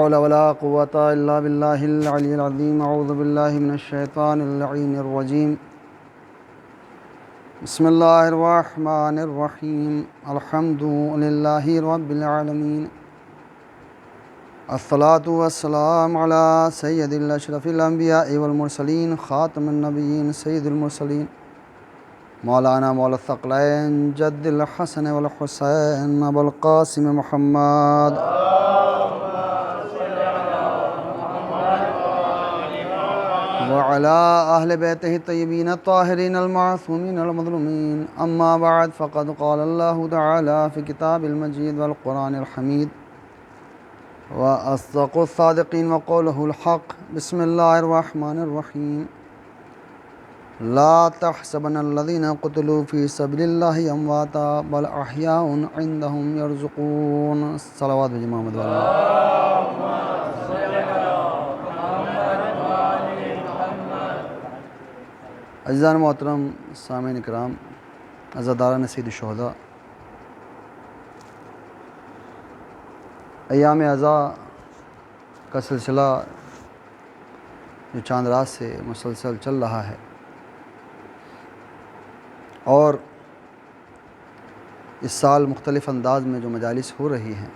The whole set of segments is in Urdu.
حول ولا قوة إلا بالله العلي العظيم. أعوذ بالله من الشيطان اللعين الرجيم. بسم الله الرحمن الرحيم. الحمد لله رب العالمين. الصلاة والسلام على سيد الأشرف الأنبياء والمرسلين خاتم النبيين سيد المرسلين مولانا مولا الثقلين جد الحسن والحسين أبو القاسم محمد وعلى أهل بيته الطيبين الطاهرين المعصومين المظلومين. أما بعد فقد قال الله تعالى في كتاب المجيد والقرآن الحميد وأصدق الصادقين وقوله الحق. بسم الله الرحمن الرحيم. لا تحسبن الذين قتلوا في سبيل الله أمواتا بل أحياء عندهم يرزقون. صلوات بجی محمد والا. عزیزان محترم سامعین اکرام، عزاداران سید الشہداء، ایام عزا کا سلسلہ جو چاند رات سے مسلسل چل رہا ہے اور اس سال مختلف انداز میں جو مجالس ہو رہی ہیں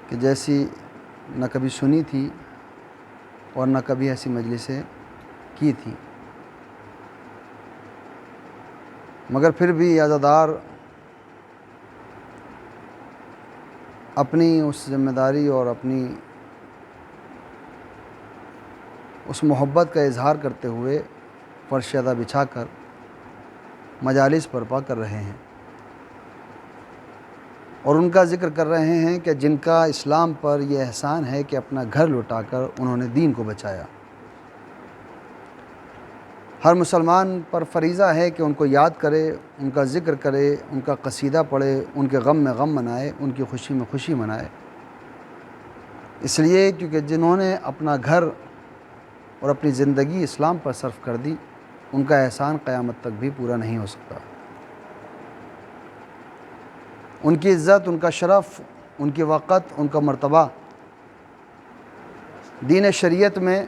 کہ جیسی نہ کبھی سنی تھی اور نہ کبھی ایسی مجلسیں کی تھی، مگر پھر بھی عزادار اپنی اس ذمہ داری اور اپنی اس محبت کا اظہار کرتے ہوئے فرش عزا بچھا کر مجالس برپا کر رہے ہیں اور ان کا ذکر کر رہے ہیں کہ جن کا اسلام پر یہ احسان ہے کہ اپنا گھر لوٹا کر انہوں نے دین کو بچایا. ہر مسلمان پر فریضہ ہے کہ ان کو یاد کرے، ان کا ذکر کرے، ان کا قصیدہ پڑھے، ان کے غم میں غم منائے، ان کی خوشی میں خوشی منائے، اس لیے کیونکہ جنہوں نے اپنا گھر اور اپنی زندگی اسلام پر صرف کر دی ان کا احسان قیامت تک بھی پورا نہیں ہو سکتا. ان کی عزت، ان کا شرف، ان کی وقت، ان کا مرتبہ دین شریعت میں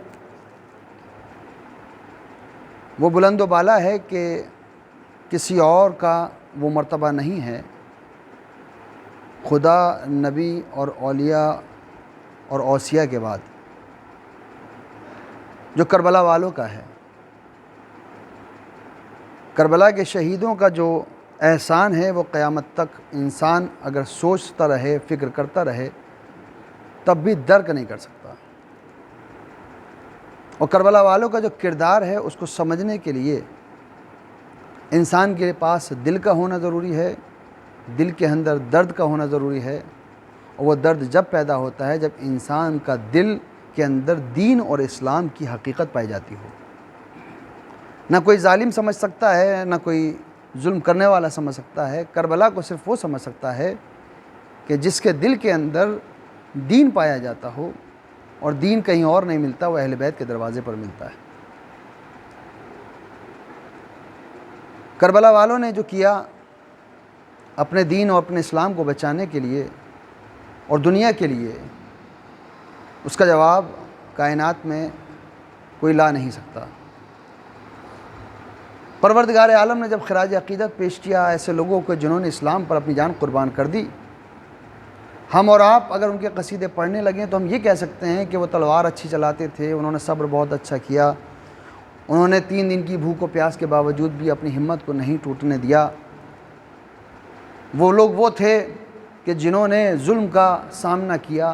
وہ بلند و بالا ہے کہ کسی اور کا وہ مرتبہ نہیں ہے. خدا، نبی اور اولیاء اور اوصیاء کے بعد جو کربلا والوں کا ہے، کربلا کے شہیدوں کا جو احسان ہے وہ قیامت تک انسان اگر سوچتا رہے، فکر کرتا رہے تب بھی درک نہیں کر سکتا. اور کربلا والوں کا جو کردار ہے اس کو سمجھنے کے لیے انسان کے پاس دل کا ہونا ضروری ہے، دل کے اندر درد کا ہونا ضروری ہے. اور وہ درد جب پیدا ہوتا ہے جب انسان کا دل کے اندر دین اور اسلام کی حقیقت پائی جاتی ہو. نہ کوئی ظالم سمجھ سکتا ہے، نہ کوئی ظلم کرنے والا سمجھ سکتا ہے. کربلا کو صرف وہ سمجھ سکتا ہے کہ جس کے دل کے اندر دین پایا جاتا ہو، اور دین کہیں اور نہیں ملتا، وہ اہل بیت کے دروازے پر ملتا ہے. کربلا والوں نے جو کیا اپنے دین اور اپنے اسلام کو بچانے کے لیے اور دنیا کے لیے، اس کا جواب کائنات میں کوئی لا نہیں سکتا. پروردگار عالم نے جب خراج عقیدت پیش کیا ایسے لوگوں کو جنہوں نے اسلام پر اپنی جان قربان کر دی، ہم اور آپ اگر ان کے قصیدے پڑھنے لگیں تو ہم یہ کہہ سکتے ہیں کہ وہ تلوار اچھی چلاتے تھے، انہوں نے صبر بہت اچھا کیا، انہوں نے 3 دن کی بھوک و پیاس کے باوجود بھی اپنی ہمت کو نہیں ٹوٹنے دیا. وہ لوگ وہ تھے کہ جنہوں نے ظلم کا سامنا کیا.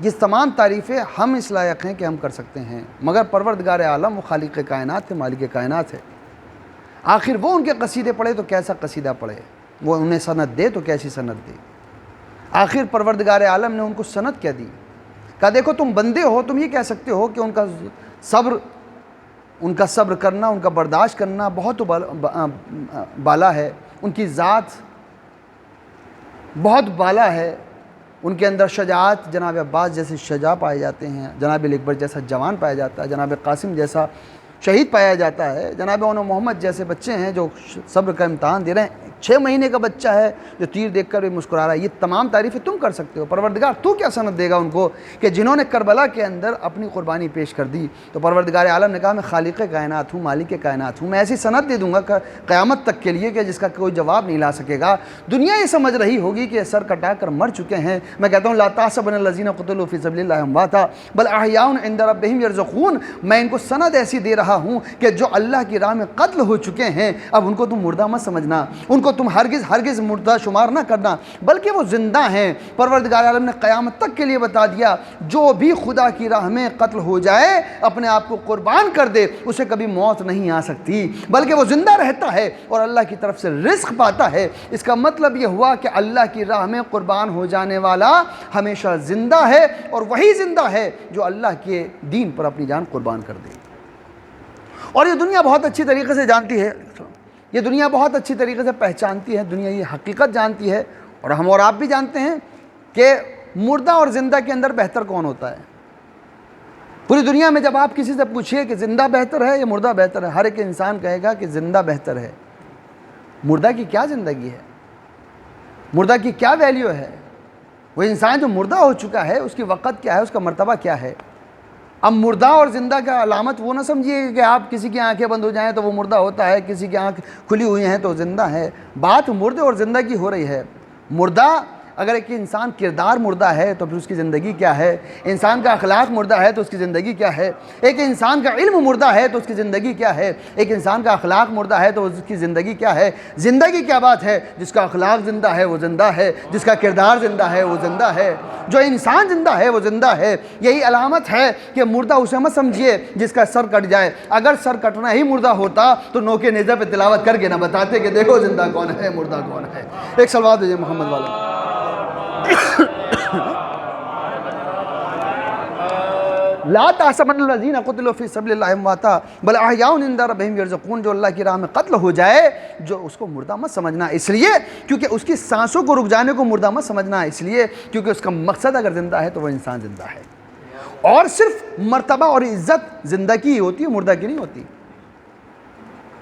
یہ تمام تعریفیں ہم اس لائق ہیں کہ ہم کر سکتے ہیں، مگر پروردگار عالم وہ خالق کائنات ہے، مالک کائنات ہے. آخر وہ ان کے قصیدے پڑھے تو کیسا قصیدہ پڑھے، وہ انہیں سند دے تو کیسی سند دے. آخر پروردگار عالم نے ان کو سند کیا دی؟ کہا دیکھو تم بندے ہو، تم یہ کہہ سکتے ہو کہ ان کا صبر کرنا، ان کا برداشت کرنا بہت بالا ہے، ان کی ذات بہت بالا ہے، ان کے اندر شجاعت، جناب عباس جیسے شجاع پائے جاتے ہیں، جناب اکبر جیسا جوان پایا جاتا ہے، جناب قاسم جیسا شہید پایا جاتا ہے، جناب محمد جیسے بچے ہیں جو صبر کا امتحان دے رہے ہیں. 6 مہینے کا بچہ ہے جو تیر دیکھ کر بھی مسکرا رہا ہے۔ یہ تمام تعریفیں تم کر سکتے ہو، پروردگار تو کیا سند دے گا ان کو کہ جنہوں نے کربلا کے اندر اپنی قربانی پیش کر دی؟ تو پروردگار عالم نے کہا میں خالق کائنات ہوں، مالک کائنات ہوں، میں ایسی سند دے دوں گا قیامت تک کے لیے کہ جس کا کوئی جواب نہیں لا سکے گا۔ دنیا یہ سمجھ رہی ہوگی کہ سر کٹا کر مر چکے ہیں۔ میں کہتا ہوں لا تحسبن الذین قتلوا فی سبیل اللہ امواتا بل احیاء عند ربہم یرزقون، میں ان کو سند ایسی دے رہا ہوں کہ جو اللہ کی راہ میں قتل ہو چکے ہیں اب ان کو تم مردہ مت سمجھنا، ان کو تم ہرگز مردہ شمار نہ کرنا، بلکہ وہ زندہ ہیں۔ پروردگار عالم نے قیامت تک کے لیے بتا دیا جو بھی خدا کی راہ میں قتل ہو جائے، اپنے آپ کو قربان کر دے، اسے کبھی موت نہیں آ سکتی بلکہ وہ زندہ رہتا ہے اور اللہ کی طرف سے رزق پاتا ہے۔ اس کا مطلب یہ ہوا کہ اللہ کی راہ میں قربان ہو جانے والا ہمیشہ زندہ ہے، اور وہی زندہ ہے جو اللہ کے دین پر اپنی جان قربان کر دے۔ اور یہ دنیا بہت اچھی طریقے سے جانتی ہے، یہ دنیا بہت اچھی طریقے سے پہچانتی ہے، دنیا یہ حقیقت جانتی ہے، اور ہم اور آپ بھی جانتے ہیں کہ مردہ اور زندہ کے اندر بہتر کون ہوتا ہے۔ پوری دنیا میں جب آپ کسی سے پوچھئے کہ زندہ بہتر ہے یا مردہ بہتر ہے، ہر ایک انسان کہے گا کہ زندہ بہتر ہے۔ مردہ کی کیا زندگی ہے؟ مردہ کی کیا ویلیو ہے؟ وہ انسان جو مردہ ہو چکا ہے اس کی وقت کیا ہے، اس کا مرتبہ کیا ہے؟ اب مردہ اور زندہ کا علامت وہ نہ سمجھیے کہ آپ کسی کی آنکھیں بند ہو جائیں تو وہ مردہ ہوتا ہے، کسی کی آنکھ کھلی ہوئی ہیں تو زندہ ہے۔ بات مردے اور زندہ کی ہو رہی ہے۔ مردہ اگر ایک انسان کردار مردہ ہے تو پھر اس کی زندگی کیا ہے؟ انسان کا اخلاق مردہ ہے تو اس کی زندگی کیا ہے؟ ایک انسان کا علم مردہ ہے تو اس کی زندگی کیا ہے؟ ایک انسان کا اخلاق مردہ ہے تو اس کی زندگی کیا ہے؟ زندگی کیا بات ہے؟ جس کا اخلاق زندہ ہے وہ زندہ ہے، جس کا کردار زندہ ہے وہ زندہ ہے، جو انسان زندہ ہے وہ زندہ ہے۔ یہی علامت ہے کہ مردہ اسے مت سمجھیے جس کا سر کٹ جائے۔ اگر سر کٹنا ہی مردہ ہوتا تو نوکے نیزہ پہ تلاوت کر کے نہ بتاتے کہ دیکھو زندہ کون ہے مردہ کون ہے۔ ایک صلوات دیجئے محمد والا۔ لا تحسبن الذین قتلوا فی سبیل اللہ امواتا بل احیاء عند ربہم یرزقون، جو اللہ کی راہ میں قتل ہو جائے جو اس کو مردہ مت سمجھنا، اس لیے کیونکہ اس کی سانسوں کو رک جانے کو مردہ مت سمجھنا، اس لیے کیونکہ اس کا مقصد اگر زندہ ہے تو وہ انسان زندہ ہے۔ اور صرف مرتبہ اور عزت زندہ کی ہوتی ہے، مردہ کی نہیں ہوتی۔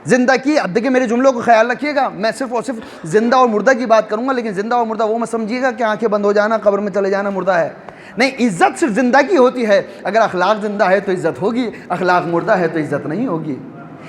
زندہ کی، اب دیکھیں میرے جملوں کو خیال رکھیے گا، میں صرف اور صرف زندہ اور مردہ کی بات کروں گا، لیکن زندہ اور مردہ وہ مت سمجھیے گا کہ آنکھیں بند ہو جانا قبر میں چلے جانا مردہ ہے۔ نہیں، عزت صرف زندہ کی ہوتی ہے۔ اگر اخلاق زندہ ہے تو عزت ہوگی، اخلاق مردہ ہے تو عزت نہیں ہوگی۔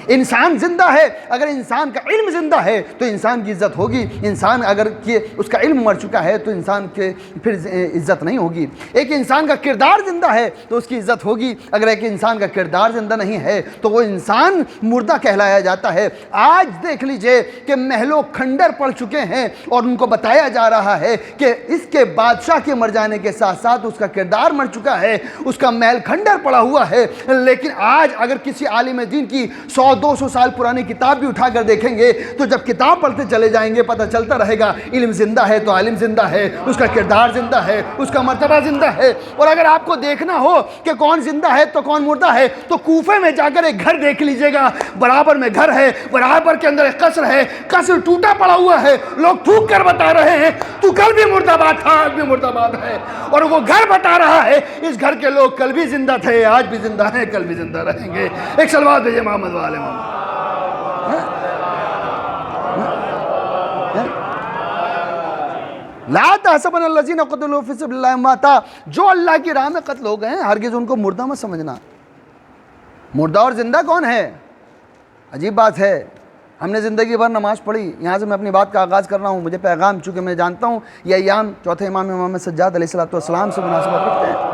انسان زندہ ہے، اگر انسان کا علم زندہ ہے تو انسان کی عزت ہوگی، انسان اگر کہ اس کا علم مر چکا ہے تو انسان کے پھر عزت نہیں ہوگی۔ ایک انسان کا کردار زندہ ہے تو اس کی عزت ہوگی، اگر ایک انسان کا کردار زندہ نہیں ہے تو وہ انسان مردہ کہلایا جاتا ہے۔ آج دیکھ لیجئے کہ محلوں کھنڈر پڑ چکے ہیں اور ان کو بتایا جا رہا ہے کہ اس کے بادشاہ کے مر جانے کے ساتھ ساتھ اس کا کردار مر چکا ہے، اس کا محل کھنڈر پڑا ہوا ہے۔ لیکن آج اگر کسی عالم دین کی 100-200 سال پرانی کتاب بھی اٹھا کر دیکھیں گے تو جب کتاب پڑھتے چلے جائیں گے پتہ چلتا رہے گا علم زندہ ہے تو عالم زندہ ہے، اس کا کردار زندہ ہے، اس کا مرتبہ زندہ ہے۔ اور اگر آپ کو دیکھنا ہو کہ کون زندہ ہے تو کون مردہ ہے تو کوفے میں جا کر ایک گھر دیکھ لیجئے گا، برابر میں گھر ہے، برابر کے اندر ایک قصر ہے، قصر ٹوٹا پڑا ہوا ہے، لوگ تھوک کر بتا رہے ہیں تو کل بھی مرد آباد تھا، آج بھی مرد آباد ہے، اور وہ گھر بتا رہا ہے اس گھر کے لوگ کل بھی زندہ تھے، آج بھی زندہ ہیں، کل بھی زندہ رہیں گے۔ ایک صلوات دیجئے محمد والے محمد۔ لا تحسبن الذین قتلوا فی سبیل اللہ امواتا، جو اللہ کی راہ میں قتل ہو گئے ہیں ہرگز ان کو مردہ مت سمجھنا۔ مردہ اور زندہ کون ہے؟ عجیب بات ہے۔ ہم نے زندگی بھر نماز پڑھی، یہاں سے میں اپنی بات کا آغاز کر رہا ہوں، مجھے پیغام چونکہ میں جانتا ہوں یہ ایام چوتھے امام سجاد علیہ السلام سے مناسبت رکھتے ہیں،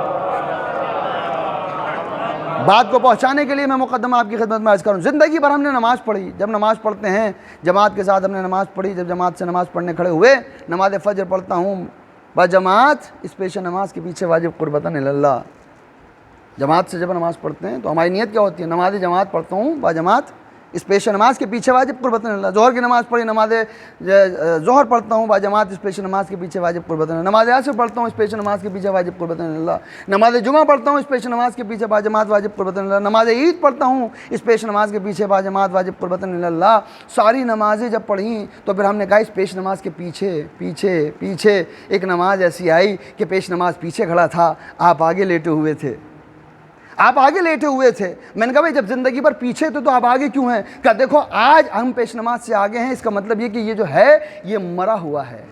بات کو پہنچانے کے لیے میں مقدمہ آپ کی خدمت میں عرض کروں۔ زندگی بھر ہم نے نماز پڑھی، جب نماز پڑھتے ہیں جماعت کے ساتھ ہم نے نماز پڑھی، جب جماعت سے نماز پڑھنے کھڑے ہوئے نماز فجر پڑھتا ہوں با جماعت، اس پیش نماز کے پیچھے واجب قربتاً اللہ۔ جماعت سے جب نماز پڑھتے ہیں تو ہماری نیت کیا ہوتی ہے؟ نماز جماعت پڑھتا ہوں با جماعت، اس پیش نماز کے پیچھے واجب قربتاً اللہ۔ ظہر کی نماز پڑھی، نماز ظہر پڑھتا ہوں با جماعت، اس پیش نماز کے پیچھے واجب قربتاً اللہ۔ نماز عصر پڑھتا ہوں، اس پیش نماز کے پیچھے واجب قربتاً اللہ۔ نماز جمعہ پڑھتا ہوں، اس پیش نماز کے پیچھے با جماعت واجب قربتاً اللہ۔ نماز عید پڑھتا ہوں، اس پیش نماز کے پیچھے با جماعت واجب قربتاً اللہ۔ ساری نمازیں جب پڑھیں تو پھر ہم نے کہا اس پیش نماز کے پیچھے ایک نماز ایسی آئی کہ پیش نماز پیچھے کھڑا تھا، آپ آگے لیٹے ہوئے تھے۔ آپ آگے لیٹے ہوئے تھے. میں نے کہا بھائی جب زندگی پر پیچھے تھے تو آپ آگے کیوں ہیں؟ کہ دیکھو آج ہم پیش نماز سے آگے ہیں، اس کا مطلب یہ کہ یہ جو ہے یہ مرا ہوا ہے،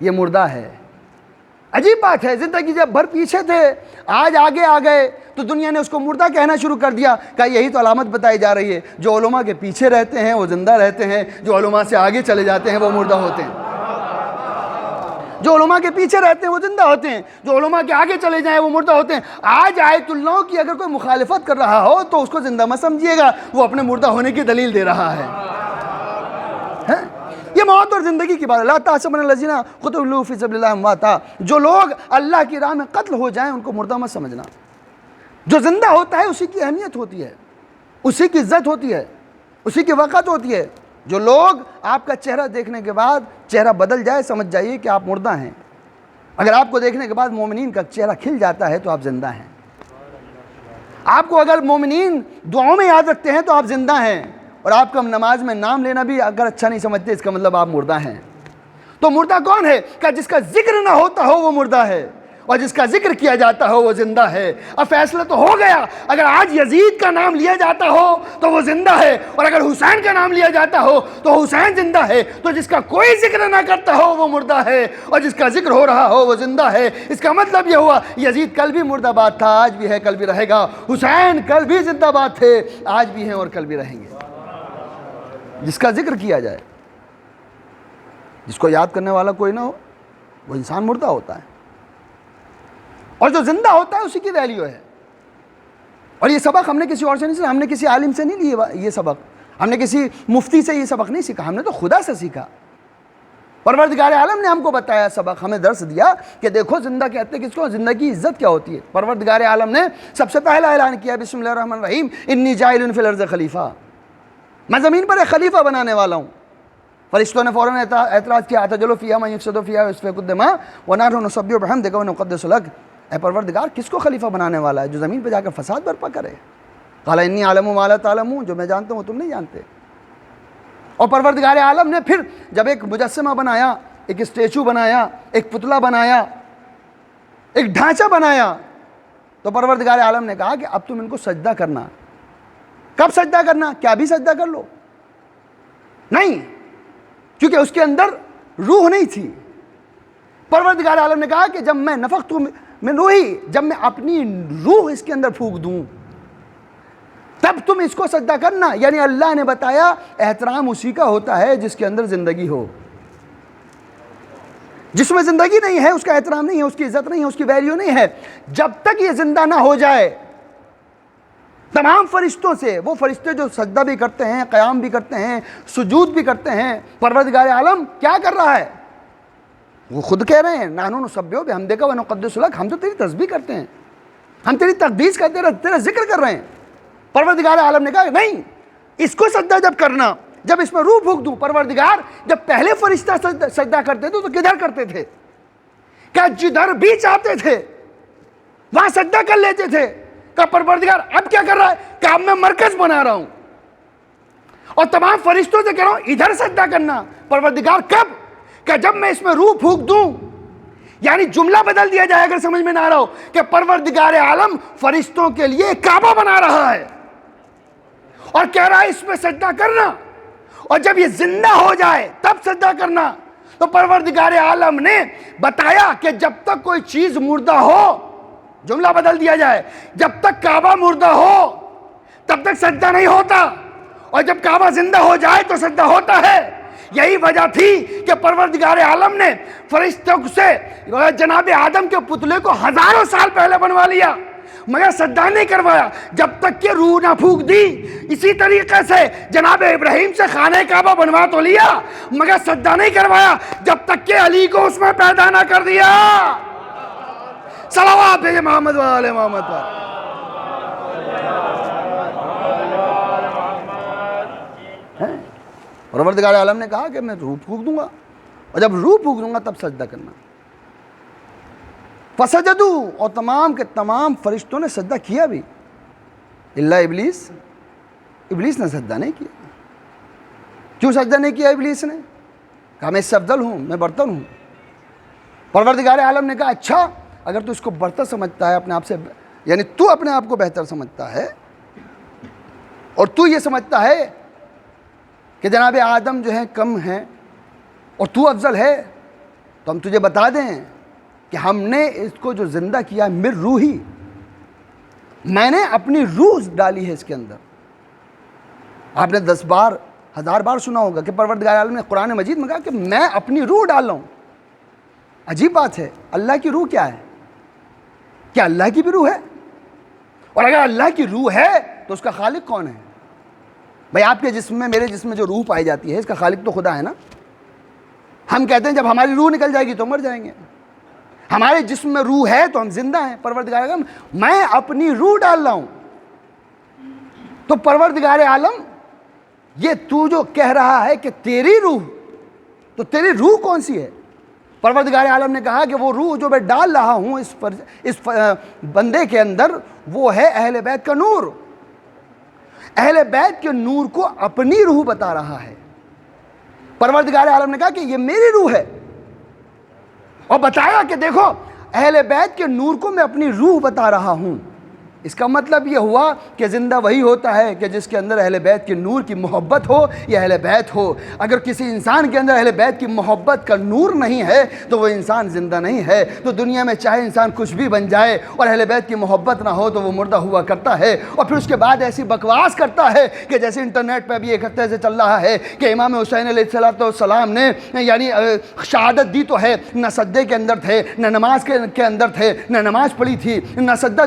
یہ مردہ ہے. عجیب بات ہے، زندگی جب بھر پیچھے تھے آج آگے آ گئے تو دنیا نے اس کو مردہ کہنا شروع کر دیا. کہ یہی تو علامت بتائی جا رہی ہے، جو علماء کے پیچھے رہتے ہیں وہ زندہ رہتے ہیں، جو علماء سے آگے چلے جاتے ہیں وہ مردہ ہوتے ہیں. جو علماء کے پیچھے رہتے ہیں وہ زندہ ہوتے ہیں، جو علماء کے آگے چلے جائیں وہ مردہ ہوتے ہیں. آج آیت اللہ کی اگر کوئی مخالفت کر رہا ہو تو اس کو زندہ مت سمجھیے گا، وہ اپنے مردہ ہونے کی دلیل دے رہا ہے. یہ موت اور زندگی کی بات ہے. لا تحسبن الذین قتلوا فی سبیل اللہ امواتا، جو لوگ اللہ کی راہ میں قتل ہو جائیں ان کو مردہ مت سمجھنا. جو زندہ ہوتا ہے اسی کی اہمیت ہوتی ہے، اسی کی عزت ہوتی ہے، اسی کی وقت ہوتی ہے. جو لوگ آپ کا چہرہ دیکھنے کے بعد چہرہ بدل جائے سمجھ جائیے کہ آپ مردہ ہیں. اگر آپ کو دیکھنے کے بعد مومنین کا چہرہ کھل جاتا ہے تو آپ زندہ ہیں. آپ کو اگر مومنین دعاؤں میں یاد رکھتے ہیں تو آپ زندہ ہیں. اور آپ کا نماز میں نام لینا بھی اگر اچھا نہیں سمجھتے اس کا مطلب آپ مردہ ہیں. تو مردہ کون ہے؟ کہ جس کا ذکر نہ ہوتا ہو وہ مردہ ہے، اور جس کا ذکر کیا جاتا ہو وہ زندہ ہے. اب فیصلہ تو ہو گیا، اگر آج یزید کا نام لیا جاتا ہو تو وہ زندہ ہے، اور اگر حسین کا نام لیا جاتا ہو تو حسین زندہ ہے. تو جس کا کوئی ذکر نہ کرتا ہو وہ مردہ ہے، اور جس کا ذکر ہو رہا ہو وہ زندہ ہے. اس کا مطلب یہ ہوا یزید کل بھی مردہ باد تھا، آج بھی ہے، کل بھی رہے گا. حسین کل بھی زندہ باد تھے، آج بھی ہیں اور کل بھی رہیں گے. جس کا ذکر کیا جائے، جس کو یاد کرنے والا کوئی نہ ہو، وہ انسان مردہ ہوتا ہے. اور جو زندہ ہوتا ہے اسی کی ویلیو ہے. اور یہ سبق ہم نے کسی اور سے نہیں سیکھا، ہم نے کسی عالم سے نہیں لیا یہ سبق، ہم نے کسی مفتی سے یہ سبق نہیں سیکھا، ہم نے تو خدا سے سیکھا. پروردگار عالم نے ہم کو بتایا سبق، ہمیں درس دیا کہ دیکھو زندہ کہتے ہیں کس کو، زندگی کی عزت کیا ہوتی ہے. پروردگار عالم نے سب سے پہلا اعلان کیا بسم اللہ الرحمن الرحیم انی جاعل فی الارض خلیفہ، میں زمین پر ایک خلیفہ بنانے والا ہوں. فرشتوں نے فوراً اعتراض کیا اتجعل فیہا من یفسد فیہا ویسفک الدماء ونحن نسبح بحمدک ونقدس لک. اے پروردگار کس کو خلیفہ بنانے والا ہے؟ جو زمین پہ جا کر فساد برپا کرے. قال انی اعلم ما لا تعلمون، جو میں جانتا ہوں تم نہیں جانتے. اور پروردگار عالم نے پھر جب ایک مجسمہ بنایا، ایک اسٹیچو بنایا، ایک پتلا بنایا، ایک ڈھانچہ بنایا، تو پروردگار عالم نے کہا کہ اب تم ان کو سجدہ کرنا. کب سجدہ کرنا؟ کیا بھی سجدہ کر لو؟ نہیں، کیونکہ اس کے اندر روح نہیں تھی. پروردگار عالم نے کہا کہ جب میں نفخت من روحی، جب میں اپنی روح اس کے اندر پھونک دوں تب تم اس کو سجدہ کرنا. یعنی اللہ نے بتایا احترام اسی کا ہوتا ہے جس کے اندر زندگی ہو. جس میں زندگی نہیں ہے اس کا احترام نہیں ہے، اس کی عزت نہیں ہے، اس کی ویلیو نہیں ہے. جب تک یہ زندہ نہ ہو جائے تمام فرشتوں سے، وہ فرشتے جو سجدہ بھی کرتے ہیں، قیام بھی کرتے ہیں، سجود بھی کرتے ہیں، پروردگار عالم کیا کر رہا ہے؟ وہ خود کہہ رہے ہیں نحن نسبح بحمدک ونقدس لک، ہم تو تیری تسبیح کرتے ہیں، ہم تیری تقدیس کرتے ہیں، تیرا ذکر کر رہے ہیں. پروردگار عالم نے کہا کہ نہیں، اس کو سجدہ جب کرنا، جب اس میں روح پھونک دوں. پروردگار جب پہلے فرشتہ سجدہ کرتے تھے تو کدھر کرتے تھے؟ کیا جدھر بھی چاہتے تھے وہاں سجدہ کر لیتے تھے. کہ پروردگار اب کیا کر رہا ہے؟ کہ اب میں مرکز بنا رہا ہوں اور تمام فرشتوں سے کہہ رہا ہوں ادھر سجدہ کرنا. پروردگار کب؟ کہ جب میں اس میں روح پھونک دوں. یعنی جملہ بدل دیا جائے اگر سمجھ میں نہ آ رہا ہو کہ پروردگار عالم فرشتوں کے لیے کعبہ بنا رہا ہے اور کہہ رہا ہے اس میں سجدہ کرنا، اور جب یہ زندہ ہو جائے تب سجدہ کرنا. تو پروردگار عالم نے بتایا کہ جب تک کوئی چیز مردہ ہو، جملہ بدل دیا جائے، جب تک کعبہ مردہ ہو تب تک سجدہ نہیں ہوتا، اور جب کعبہ زندہ ہو جائے تو سجدہ ہوتا ہے. یہی وجہ تھی کہ پروردگار عالم نے فرشتوں سے جناب آدم کے پتلے کو ہزاروں سال پہلے بنوا لیا مگر سجدہ نہیں کروایا جب تک کہ روح نہ پھونک دی. اسی طریقے سے جناب ابراہیم سے خانہ کعبہ بنوا تو لیا مگر سجدہ نہیں کروایا جب تک کہ علی کو اس میں پیدا نہ کر دیا. صلوات بھیجے محمد و آل محمد پر. پروردگار عالم نے کہا کہ میں روح پھونک دوں گا، اور جب روح پھونک دوں گا تب سجدہ کرنا. فسجدوا، اور تمام کے تمام فرشتوں نے سجدہ کیا بھی الا ابلیس. ابلیس نے سجدہ نہیں کیا. کیوں سجدہ نہیں کیا ابلیس نے؟ کہا میں اس سے افضل ہوں، میں برتر ہوں. پروردگار عالم نے کہا اچھا اگر تو اس کو برتر سمجھتا ہے، اپنے آپ سے یعنی تو اپنے آپ کو بہتر سمجھتا ہے اور تو یہ سمجھتا ہے کہ جناب آدم جو ہیں کم ہیں اور تو افضل ہے، تو ہم تجھے بتا دیں کہ ہم نے اس کو جو زندہ کیا ہے مر روحی، میں نے اپنی روح ڈالی ہے اس کے اندر۔ آپ نے 10 بار 1000 بار سنا ہوگا کہ پروردگار عالم نے قرآن مجید میں کہا کہ میں اپنی روح ڈال رہا ہوں۔ عجیب بات ہے، اللہ کی روح کیا ہے؟ کیا اللہ کی بھی روح ہے؟ اور اگر اللہ کی روح ہے تو اس کا خالق کون ہے؟ بھائی آپ کے جسم میں، میرے جسم میں جو روح پائی جاتی ہے اس کا خالق تو خدا ہے نا۔ ہم کہتے ہیں جب ہماری روح نکل جائے گی تو مر جائیں گے، ہمارے جسم میں روح ہے تو ہم زندہ ہیں۔ پروردگار عالم میں اپنی روح ڈال رہا ہوں، تو پروردگار عالم یہ تو جو کہہ رہا ہے کہ تیری روح، تو تیری روح کون سی ہے؟ پروردگار عالم نے کہا کہ وہ روح جو میں ڈال رہا ہوں اس بندے کے اندر وہ ہے اہل بیت کا نور۔ اہل بیت کے نور کو اپنی روح بتا رہا ہے۔ پروردگار عالم نے کہا کہ یہ میری روح ہے، اور بتایا کہ دیکھو اہل بیت کے نور کو میں اپنی روح بتا رہا ہوں۔ اس کا مطلب یہ ہوا کہ زندہ وہی ہوتا ہے کہ جس کے اندر اہل بیت کے نور کی محبت ہو یا اہل بیت ہو۔ اگر کسی انسان کے اندر اہل بیت کی محبت کا نور نہیں ہے تو وہ انسان زندہ نہیں ہے۔ تو دنیا میں چاہے انسان کچھ بھی بن جائے اور اہل بیت کی محبت نہ ہو تو وہ مردہ ہوا کرتا ہے، اور پھر اس کے بعد ایسی بکواس کرتا ہے کہ جیسے انٹرنیٹ پہ ابھی ایک ہفتے سے چل رہا ہے کہ امام حسین علیہ السلام نے یعنی شہادت دی تو ہے، نہ سجدے کے اندر تھے، نہ نماز کے اندر تھے، نہ نماز پڑھی تھی، نہ سجدہ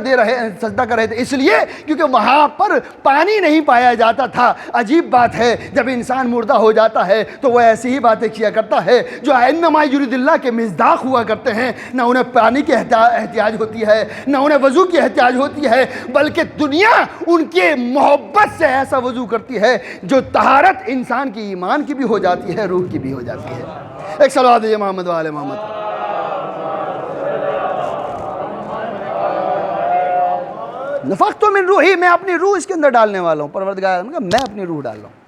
کر رہے تھے، اس لیے کیونکہ وہاں پر پانی نہیں پایا جاتا تھا۔ عجیب بات ہے، جب انسان مردہ ہو جاتا ہے تو وہ ایسی ہی باتیں کیا کرتا ہے جو انما یرید اللہ کے مصداق ہوا کرتے ہیں۔ نہ انہیں پانی کی احتیاج ہوتی ہے، نہ انہیں وضو کی احتیاج ہوتی ہے، بلکہ دنیا ان کے محبت سے ایسا وضو کرتی ہے جو طہارت انسان کی ایمان کی بھی ہو جاتی ہے، روح کی بھی ہو جاتی ہے۔ ایک صلوات دیجیے محمد و آل محمد۔ نفخت من روحی، میں اپنی روح اس کے اندر ڈالنے والا ہوں۔ پروردگار عالم نے کہا میں اپنی روح ڈال رہا ہوں۔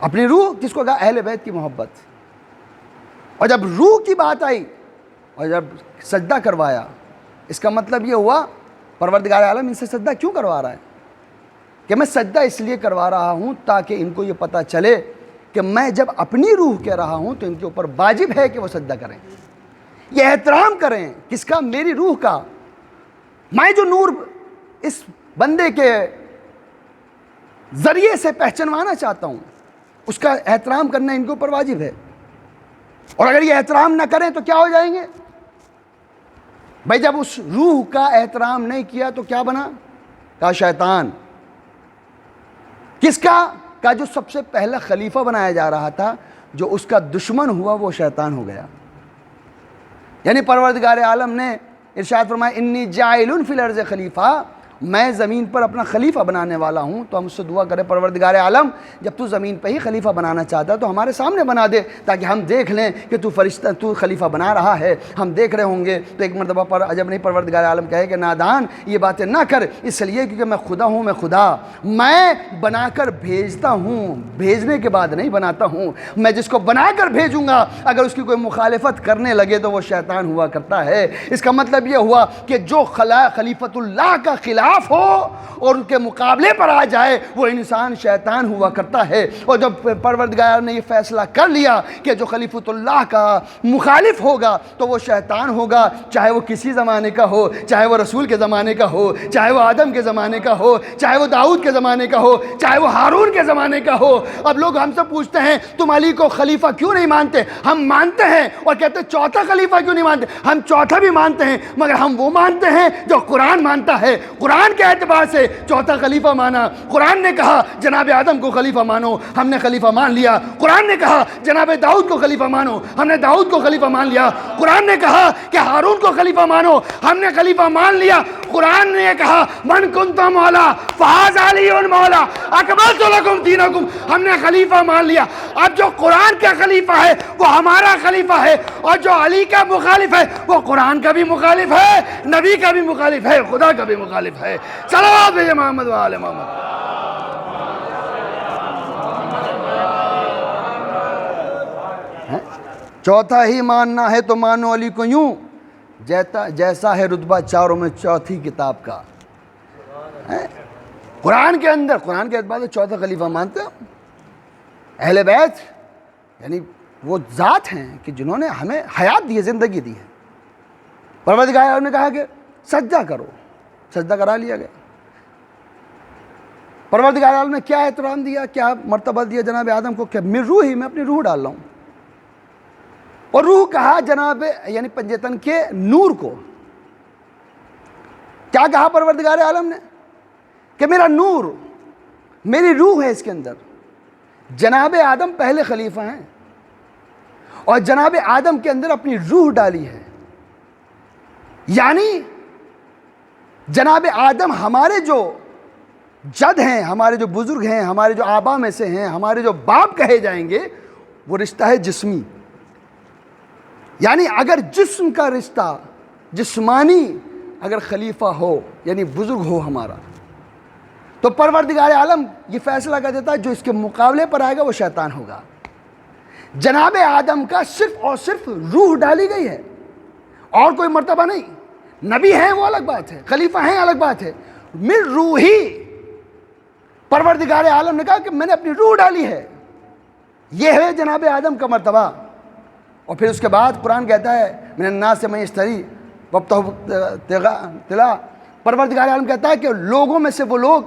اپنی روح کس کو کہا؟ اہل بیت کی محبت۔ اور جب روح کی بات آئی اور جب سجدہ کروایا، اس کا مطلب یہ ہوا پروردگار عالم ان سے سجدہ کیوں کروا رہا ہے؟ کہ میں سجدہ اس لیے کروا رہا ہوں تاکہ ان کو یہ پتہ چلے کہ میں جب اپنی روح کہہ رہا ہوں تو ان کے اوپر واجب ہے کہ وہ سجدہ کریں، یہ احترام کریں۔ کس کا؟ میری روح کا۔ میں جو نور اس بندے کے ذریعے سے پہچانوانا چاہتا ہوں اس کا احترام کرنا ان کے اوپر واجب ہے، اور اگر یہ احترام نہ کریں تو کیا ہو جائیں گے؟ بھائی جب اس روح کا احترام نہیں کیا تو کیا بنا؟ کہا شیطان۔ کس کا؟ کہا جو سب سے پہلا خلیفہ بنایا جا رہا تھا، جو اس کا دشمن ہوا وہ شیطان ہو گیا۔ یعنی پروردگار عالم نے ارشاد فرمایا انی جاعل فی الارض خلیفہ، میں زمین پر اپنا خلیفہ بنانے والا ہوں۔ تو ہم اس سے دعا کریں پروردگار عالم جب تو زمین پہ ہی خلیفہ بنانا چاہتا ہے تو ہمارے سامنے بنا دے تاکہ ہم دیکھ لیں کہ تو خلیفہ بنا رہا ہے، ہم دیکھ رہے ہوں گے تو ایک مرتبہ پر عجب نہیں پروردگار عالم کہے کہ نادان یہ باتیں نہ کر، اس لیے کیونکہ میں خدا ہوں، میں خدا، میں بنا کر بھیجتا ہوں، بھیجنے کے بعد نہیں بناتا ہوں۔ میں جس کو بنا کر بھیجوں گا اگر اس کی کوئی مخالفت کرنے لگے تو وہ شیطان ہوا کرتا ہے۔ اس کا مطلب یہ ہوا کہ جو خلیفۃ اللہ کا خلاف ہو اور ان کے مقابلے پر آ جائے وہ انسان شیطان ہوا کرتا ہے۔ اور جب پروردگار نے یہ فیصلہ کر لیا کہ جو خلیفۃ اللہ کا مخالف ہوگا تو وہ شیطان ہوگا، چاہے وہ کسی زمانے کا ہو، چاہے وہ رسول کے زمانے کا ہو، چاہے وہ آدم کے زمانے کا ہو، چاہے وہ داؤد کے زمانے کا ہو، چاہے وہ ہارون کے زمانے کا ہو۔ اب لوگ ہم سے پوچھتے ہیں تم علی کو خلیفہ کیوں نہیں مانتے؟ ہم مانتے ہیں اور کہتے ہیں چوتھا خلیفہ کیوں نہیں مانتے؟ ہم چوتھا بھی مانتے ہیں مگر ہم وہ مانتے ہیں جو قرآن مانتا ہے۔ قرآن کے اعتبار سے چوتھا خلیفہ مانا۔ قرآن نے کہا جناب آدم کو خلیفہ مانو، ہم نے خلیفہ مان لیا۔ قرآن نے کہا جناب داؤد کو خلیفہ مانو، ہم نے داؤد کو خلیفہ مان لیا۔ قرآن نے کہا کہ ہارون کو خلیفہ مانو، ہم نے خلیفہ مان لیا۔ قرآن نے کہا من کنت مولا فہذا علی مولا اکملت لکم دینکم، ہم نے خلیفہ مان لیا۔ اب جو قرآن کا خلیفہ ہے وہ ہمارا خلیفہ ہے، اور جو علی کا مخالف ہے وہ قرآن کا بھی مخالف ہے، نبی کا بھی مخالف ہے، خدا کا بھی مخالف ہے۔ صلوات بھیجے محمد و آل محمد۔ چوتھا ہی ماننا ہے تو مانو علی کو یوں جیسا ہے رتبہ چاروں میں چوتھی کتاب کا. قرآن کے اعتبار سے چوتھا خلیفہ مانتے ہیں اہل بیت، یعنی وہ ذات ہیں کہ جنہوں نے ہمیں حیات دی ہے، زندگی دی ہے. پروردگار عالم نے کہا کہ سجدہ کرو، سجدہ کرا لیا گیا. پروردگار عالم نے کیا احترام دیا، کیا مرتبہ دیا جناب آدم کو کہ میں روح ہی میں اپنی روح ڈال رہا ہوں. اور روح کہا جناب یعنی پنجتن کے نور کو. کیا کہا پروردگار عالم نے کہ میرا نور، میری روح ہے اس کے اندر. جناب آدم پہلے خلیفہ ہیں اور جناب آدم کے اندر اپنی روح ڈالی ہے. یعنی جناب آدم ہمارے جو جد ہیں، ہمارے جو بزرگ ہیں، ہمارے جو آبا میں سے ہیں، ہمارے جو باپ کہے جائیں گے، وہ رشتہ ہے جسمی. یعنی اگر جسم کا رشتہ، جسمانی اگر خلیفہ ہو یعنی بزرگ ہو ہمارا، تو پروردگار عالم یہ فیصلہ کر دیتا ہے جو اس کے مقابلے پر آئے گا وہ شیطان ہوگا. جناب آدم کا صرف اور صرف روح ڈالی گئی ہے اور کوئی مرتبہ نہیں. نبی ہیں وہ الگ بات ہے، خلیفہ ہیں الگ بات ہے، من روحی. پروردگار عالم نے کہا کہ میں نے اپنی روح ڈالی ہے. یہ ہے جناب آدم کا مرتبہ. اور پھر اس کے بعد قرآن کہتا ہے من الناس من یشتری وابتغاء. پروردگار عالم کہتا ہے کہ لوگوں میں سے وہ لوگ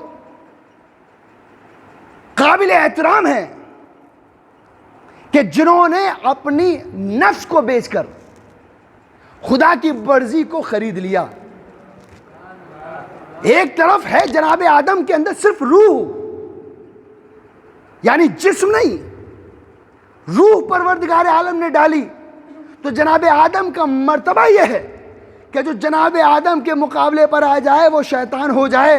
قابل احترام ہیں کہ جنہوں نے اپنی نفس کو بیچ کر خدا کی مرضی کو خرید لیا. ایک طرف ہے جناب آدم کے اندر صرف روح، یعنی جسم نہیں، روح پروردگار عالم نے ڈالی. تو جناب آدم کا مرتبہ یہ ہے کہ جو جناب آدم کے مقابلے پر آ جائے وہ شیطان ہو جائے.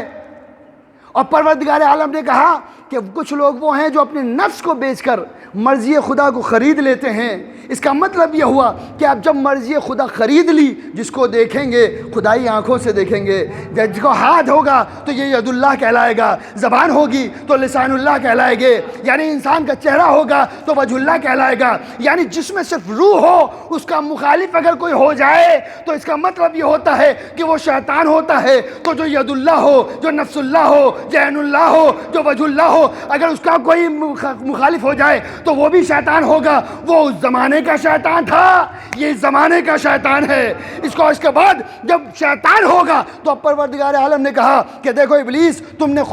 اور پروردگار عالم نے کہا کہ کچھ لوگ وہ ہیں جو اپنے نفس کو بیچ کر مرضی خدا کو خرید لیتے ہیں. اس کا مطلب یہ ہوا کہ اب جب مرضی خدا خرید لی، جس کو دیکھیں گے خدائی آنکھوں سے دیکھیں گے، جس کو ہاتھ ہوگا تو یہ ید اللہ کہلائے گا، زبان ہوگی تو لسان اللہ کہلائے گے، یعنی انسان کا چہرہ ہوگا تو وجہ اللہ کہلائے گا. یعنی جس میں صرف روح ہو اس کا مخالف اگر کوئی ہو جائے تو اس کا مطلب یہ ہوتا ہے کہ وہ شیطان ہوتا ہے. تو جو ید اللہ ہو، جو نفس اللہ ہو، جو عین اللہ ہو، جو وجہ اللہ ہو، اگر اس کا کوئی مخالف ہو جائے تو وہ بھی شیطان ہوگا. وہ اس زمانے کا شیطان تھا، یہ زمانے کا شیطان ہے. اس کے بعد جب شیطان ہوگا تو اب پروردگار عالم نے کہا کہ دیکھو ابلیس، تو نے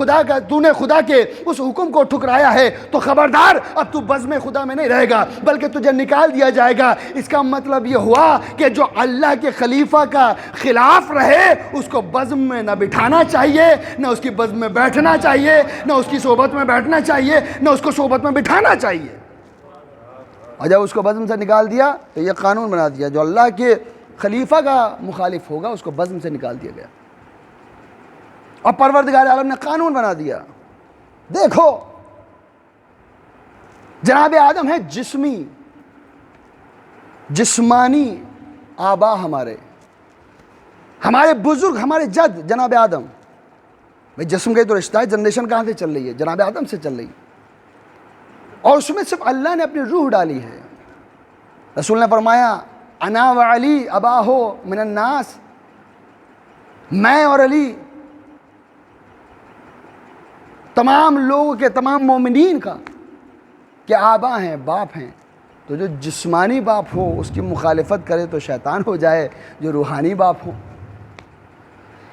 خدا کے اس حکم کو ٹھکرایا ہے تو خبردار، اب تو بزم خدا میں نہیں رہے گا بلکہ تجھے نکال دیا جائے گا. اس کا مطلب یہ ہوا کہ جو اللہ کے خلیفہ کا خلاف رہے اس کو بزم میں نہ بٹھانا چاہیے، نہ اس کی بزم میں بیٹھنا چاہیے، نہ اس کی صحبت میں بیٹھنا چاہیے، نہ اس کو صحبت میں بٹھانا چاہیے. اور جب اس کو بزم سے نکال دیا تو یہ قانون بنا دیا جو اللہ کے خلیفہ کا مخالف ہوگا اس کو بزم سے نکال دیا گیا. اور پروردگار عالم نے قانون بنا دیا. دیکھو جناب آدم ہے جسمانی آبا، ہمارے بزرگ، ہمارے جد جناب آدم. بھئی جسم کا ہی تو رشتہ ہے، جنریشن کہاں سے چل رہی ہے؟ جناب آدم سے چل رہی ہے. اور اس میں صرف اللہ نے اپنی روح ڈالی ہے. رسول نے فرمایا انا و علی اباہو من الناس، میں اور علی تمام لوگوں کے، تمام مومنین کا کہ آبا ہیں، باپ ہیں. تو جو جسمانی باپ ہو اس کی مخالفت کرے تو شیطان ہو جائے، جو روحانی باپ ہو.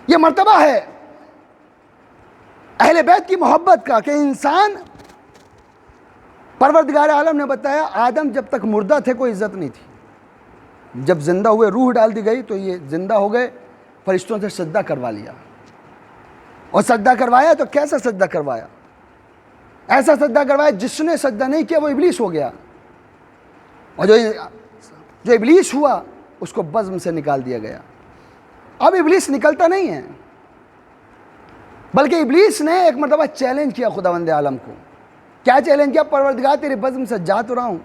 یہ مرتبہ ہے اہل بیت کی محبت کا کہ انسان، پروردگار عالم نے بتایا آدم جب تک مردہ تھے کوئی عزت نہیں تھی، جب زندہ ہوئے روح ڈال دی گئی تو یہ زندہ ہو گئے، فرشتوں سے سجدہ کروا لیا. اور سجدہ کروایا تو کیسا سجدہ کروایا؟ ایسا سجدہ کروایا جس نے سجدہ نہیں کیا وہ ابلیس ہو گیا. اور جو ابلیس ہوا اس کو بزم سے نکال دیا گیا. اب ابلیس نکلتا نہیں ہے، بلکہ ابلیس نے ایک مرتبہ چیلنج کیا خداوند عالم کو. کیا چیلنج کیا؟ پروردگار تیرے بزم سے جا تو رہا ہوں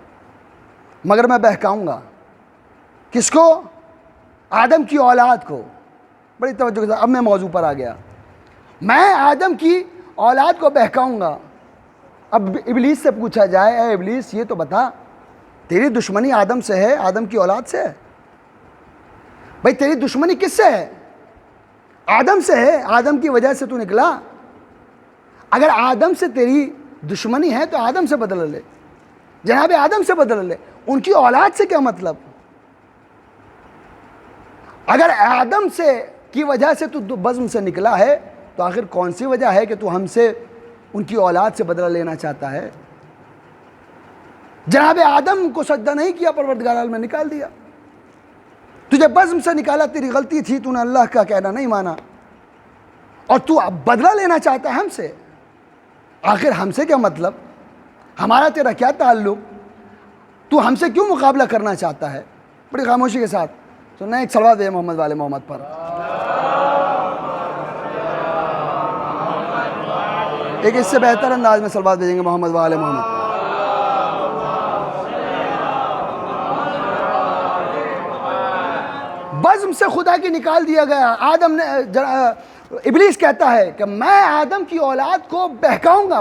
مگر میں بہکاؤں گا. کس کو؟ آدم کی اولاد کو. بڑی توجہ کے ساتھ اب میں موضوع پر آ گیا. میں آدم کی اولاد کو بہکاؤں گا. اب ابلیس سے پوچھا جائے اے ابلیس یہ تو بتا تیری دشمنی آدم سے ہے، آدم کی اولاد سے ہے؟ بھائی تیری دشمنی کس سے ہے؟ آدم سے ہے، آدم کی وجہ سے تو نکلا۔ اگر آدم سے تیری دشمنی ہے تو آدم سے بدل لے، جناب آدم سے بدل لے، ان کی اولاد سے کیا مطلب؟ اگر آدم سے کی وجہ سے تو بزم سے نکلا ہے تو آخر کون سی وجہ ہے کہ تو ہم سے ان کی اولاد سے بدلہ لینا چاہتا ہے؟ جناب آدم کو سجدہ نہیں کیا، پروردگار عالم نے نکال دیا۔ تجھے بزم سے نکالا، تیری غلطی تھی، تو نے اللہ کا کہنا نہیں مانا، اور تو اب بدلہ لینا چاہتا ہے ہم سے۔ آخر ہم سے کیا مطلب؟ ہمارا تیرا کیا تعلق؟ تو ہم سے کیوں مقابلہ کرنا چاہتا ہے؟ بڑی خاموشی کے ساتھ سننا، ایک صلوات دے محمد والے محمد پر۔ ایک اس سے بہتر انداز میں صلوات بھیجیں گے محمد والے محمد۔ بزم سے خدا کی نکال دیا گیا۔ آدم نے ابلیس کہتا ہے کہ میں آدم کی اولاد کو بہکاؤں گا،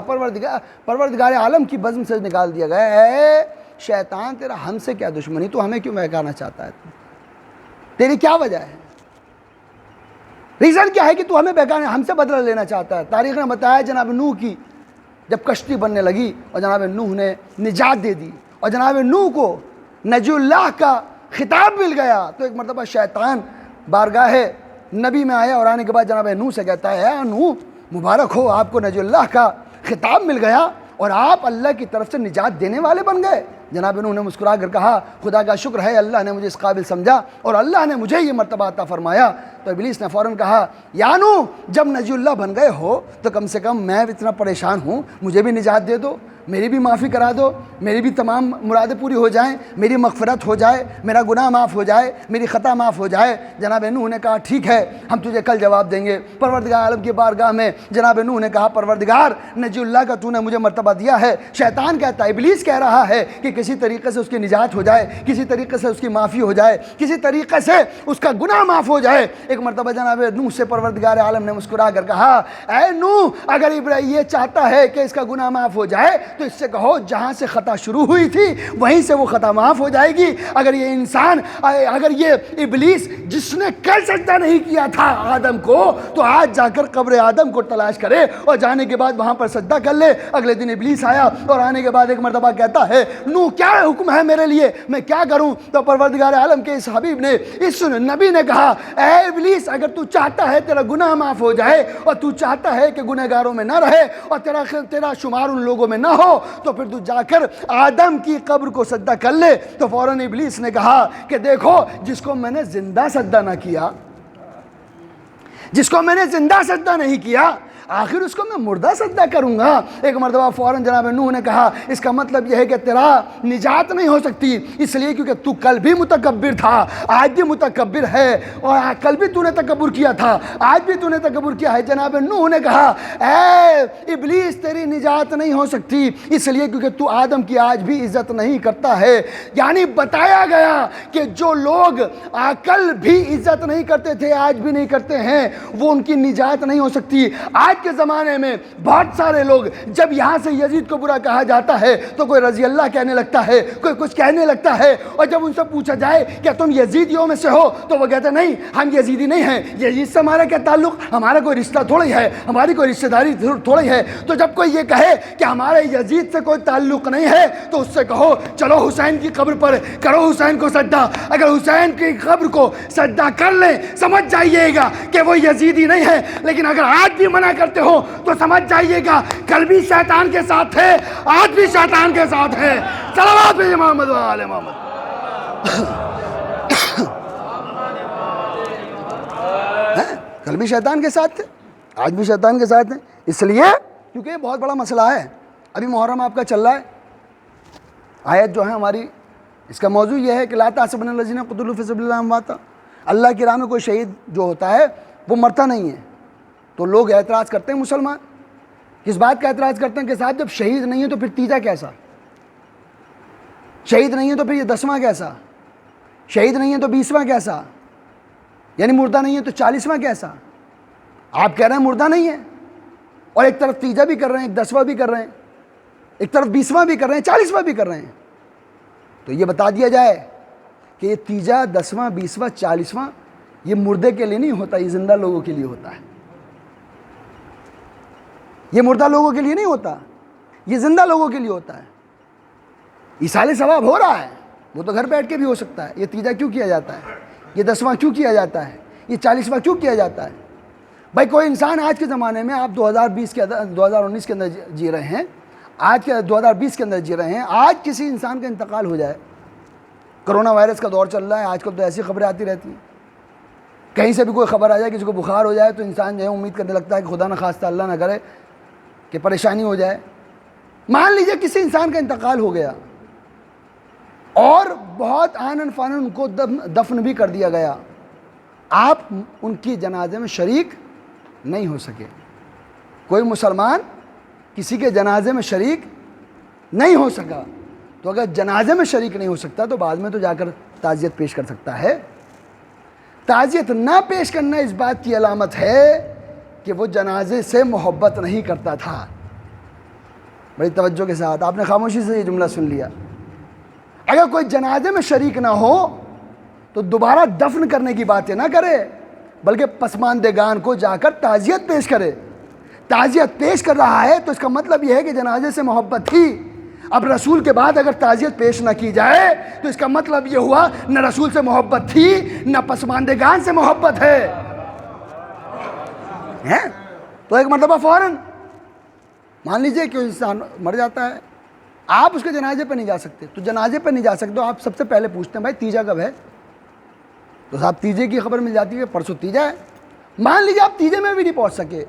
پروردگار عالم کی بزم سے نکال دیا گیا۔ اے شیطان، تیرا ہم سے کیا دشمنی؟ تو ہمیں کیوں بہکانا چاہتا ہے؟ تیری کیا وجہ ہے؟ ریزن کیا ہے کہ تو ہمیں بہکانے، ہم سے بدلہ لینا چاہتا ہے؟ تاریخ نے بتایا جناب نوح کی جب کشتی بننے لگی اور جناب نوح نے نجات دے دی اور جناب نوح کو نجی اللہ کا خطاب مل گیا، تو ایک مرتبہ شیطان بارگاہ نبی میں آیا اور آنے کے بعد جناب نوح سے کہتا ہے، اے نوح مبارک ہو، آپ کو نجی اللہ کا خطاب مل گیا اور آپ اللہ کی طرف سے نجات دینے والے بن گئے۔ جناب نوح نے مسکرا کر کہا، خدا کا شکر ہے، اللہ نے مجھے اس قابل سمجھا اور اللہ نے مجھے یہ مرتبہ عطا فرمایا۔ تو ابلیس نے فوراً کہا، یا نوح جب نجی اللہ بن گئے ہو تو کم سے کم میں اتنا پریشان ہوں، مجھے بھی نجات دے دو، میری بھی معافی کرا دو، میری بھی تمام مرادیں پوری ہو جائیں، میری مغفرت ہو جائے، میرا گناہ معاف ہو جائے، میری خطا معاف ہو جائے۔ جناب نوح نے کہا ٹھیک ہے، ہم تجھے کل جواب دیں گے۔ پروردگار عالم کی بارگاہ میں جناب نوح نے کہا، پروردگار نجی اللہ کا تو نے مجھے مرتبہ دیا ہے، شیطان کہتا ہے، ابلیس کہہ رہا ہے کہ کسی طریقے سے اس کی نجات ہو جائے، کسی طریقے سے اس کی معافی ہو جائے، کسی طریقے سے اس کا گناہ معاف ہو جائے۔ ایک مرتبہ جناب نوح سے پروردگار عالم نے مسکرا کر کہا، اے نوح اگر یہ چاہتا ہے کہ اس کا گناہ معاف ہو جائے تو اس سے کہو جہاں سے خطا شروع ہوئی تھی وہیں سے وہ خطا معاف ہو جائے گی۔ اگر یہ انسان، اگر یہ ابلیس جس نے کل سجدہ نہیں کیا تھا آدم کو، تو آج جا کر قبر آدم کو تلاش کرے اور جانے کے بعد وہاں پر سجدہ کر لے۔ اگلے دن ابلیس آیا اور آنے کے بعد ایک مرتبہ کہتا ہے، نوح کیا حکم ہے میرے لیے، میں کیا کروں؟ تو پروردگار عالم کے اس حبیب نے، اس نبی نے کہا، اے ابلیس اگر تو چاہتا ہے تیرا گناہ معاف ہو جائے اور تو چاہتا ہے کہ گنہگاروں میں نہ رہے اور تیرا شمار ان لوگوں میں نہ ہو، تو پھر تو جا کر آدم کی قبر کو سجدہ کر لے۔ تو فوراً ابلیس نے کہا کہ دیکھو، جس کو میں نے زندہ سجدہ نہ کیا، جس کو میں نے زندہ سجدہ نہیں کیا، آخر اس کو میں مردہ سجدہ کروں گا۔ ایک مرتبہ فوراً جناب نوح نے کہا، اس کا مطلب یہ ہے کہ تیرا نجات نہیں ہو سکتی، اس لیے کیونکہ تو کل بھی متکبر تھا، آج بھی متکبر ہے، اور کل بھی تو نے تکبر کیا تھا، آج بھی تو نے تکبر کیا ہے۔ جناب نوح نے کہا، اے ابلیس تیری نجات نہیں ہو سکتی، اس لیے کیونکہ تو آدم کی آج بھی عزت نہیں کرتا ہے۔ یعنی بتایا گیا کہ جو لوگ کل بھی عزت نہیں کرتے تھے، آج بھی نہیں کرتے ہیں، وہ ان کی نجات نہیں ہو سکتی۔ آج کے زمانے میں بہت سارے لوگ جب یہاں سے یزید کو برا کہا جاتا ہے تو کوئی رضی اللہ کہنے لگتا ہے، کوئی کچھ کہنے لگتا ہے، اور جب ان سے پوچھا جائے کہ تم یزیدیوں میں سے ہو تو وہ کہتے ہیں نہیں، ہم یزیدی نہیں ہیں، یزید سے ہمارا کیا تعلق، ہمارا کوئی رشتہ تھوڑی ہے، ہماری کوئی رشتہ داری تھوڑی ہے۔ تو جب کوئی یہ کہے کہ ہمارے یزید سے کوئی تعلق نہیں ہے تو اس سے کہو چلو حسین کی قبر پر کرو حسین کو سجدہ۔ اگر حسین کی قبر کو سجدہ کر لیں سمجھ جائیے گا کہ وہ یزیدی نہیں ہے، لیکن اگر آج بھی منع کرتے ہو تو سمجھ جائیے گا کل بھی شیطان کے ساتھ ہے، آج بھی شیطان کے ساتھ ہے۔ صلوات پہ محمد و آل محمد۔ کل بھی شیطان کے ساتھ تھے، آج بھی شیطان کے ساتھ ہیں، اس لیے کیونکہ یہ بہت بڑا مسئلہ ہے۔ ابھی محرم آپ کا چل رہا ہے، آیت جو ہے ہماری، اس کا موضوع یہ ہے کہ لا تحسبن الذین قتلوا فی سبیل اللہ امواتا، اللہ کی راہ میں کوئی شہید جو ہوتا ہے وہ مرتا نہیں ہے۔ تو لوگ اعتراض کرتے ہیں، مسلمان کس بات کا اعتراض کرتے ہیں کہ صاحب جب شہید نہیں ہے تو پھر تیجا کیسا، شہید نہیں ہے تو پھر یہ 10واں کیسا، شہید نہیں ہے تو 20واں کیسا، یعنی مردہ نہیں ہے تو 40واں کیسا؟ آپ کہہ رہے ہیں مردہ نہیں ہے اور ایک طرف تیجا بھی کر رہے ہیں، ایک 10واں بھی کر رہے ہیں، ایک طرف 20واں بھی کر رہے ہیں، 40واں بھی کر رہے ہیں۔ تو یہ بتا دیا جائے کہ یہ تیجا، 10واں، 20واں، 40واں یہ مردے کے لیے نہیں ہوتا، یہ زندہ لوگوں کے لیے ہوتا ہے۔ یہ مردہ لوگوں کے لیے نہیں ہوتا، یہ زندہ لوگوں کے لیے ہوتا ہے۔ ایصال ثواب ہو رہا ہے، وہ تو گھر بیٹھ کے بھی ہو سکتا ہے۔ یہ تیجا کیوں کیا جاتا ہے؟ یہ 10واں کیوں کیا جاتا ہے؟ یہ 40واں کیوں کیا جاتا ہے؟ بھائی کوئی انسان آج کے زمانے میں، آپ 2019 کے اندر جی رہے ہیں، آج کے 2020 کے اندر جی رہے ہیں، آج کسی انسان کا انتقال ہو جائے، کرونا وائرس کا دور چل رہا ہے، آج کل تو ایسی خبریں آتی رہتی ہیں، کہیں سے بھی کوئی خبر آ جائے، کسی کو بخار ہو جائے تو انسان جو ہے امید کرنے لگتا ہے کہ خدا نہ خواستہ اللہ نہ کرے کہ پریشانی ہو جائے۔ مان لیجئے کسی انسان کا انتقال ہو گیا اور بہت آنن فانن ان کو دفن بھی کر دیا گیا، آپ ان کی جنازے میں شریک نہیں ہو سکے۔ کوئی مسلمان کسی کے جنازے میں شریک نہیں ہو سکا، تو اگر جنازے میں شریک نہیں ہو سکتا تو بعد میں تو جا کر تعزیت پیش کر سکتا ہے۔ تعزیت نہ پیش کرنا اس بات کی علامت ہے کہ وہ جنازے سے محبت نہیں کرتا تھا۔ بڑی توجہ کے ساتھ آپ نے خاموشی سے یہ جملہ سن لیا۔ اگر کوئی جنازے میں شریک نہ ہو تو دوبارہ دفن کرنے کی باتیں نہ کرے، بلکہ پسماندگان کو جا کر تعزیت پیش کرے۔ تعزیت پیش کر رہا ہے تو اس کا مطلب یہ ہے کہ جنازے سے محبت تھی۔ اب رسول کے بعد اگر تعزیت پیش نہ کی جائے تو اس کا مطلب یہ ہوا نہ رسول سے محبت تھی نہ پسماندگان سے محبت ہے۔ تو ایک مرتبہ فوراً مان لیجئے کہ انسان مر جاتا ہے، آپ اس کے جنازے پہ نہیں جا سکتے، تو جنازے پہ نہیں جا سکتے تو آپ سب سے پہلے پوچھتے ہیں بھائی تیجا کب ہے؟ تو صاحب تیجے کی خبر مل جاتی ہے پرسوں تیجا ہے۔ مان لیجئے آپ تیجے میں بھی نہیں پہنچ سکے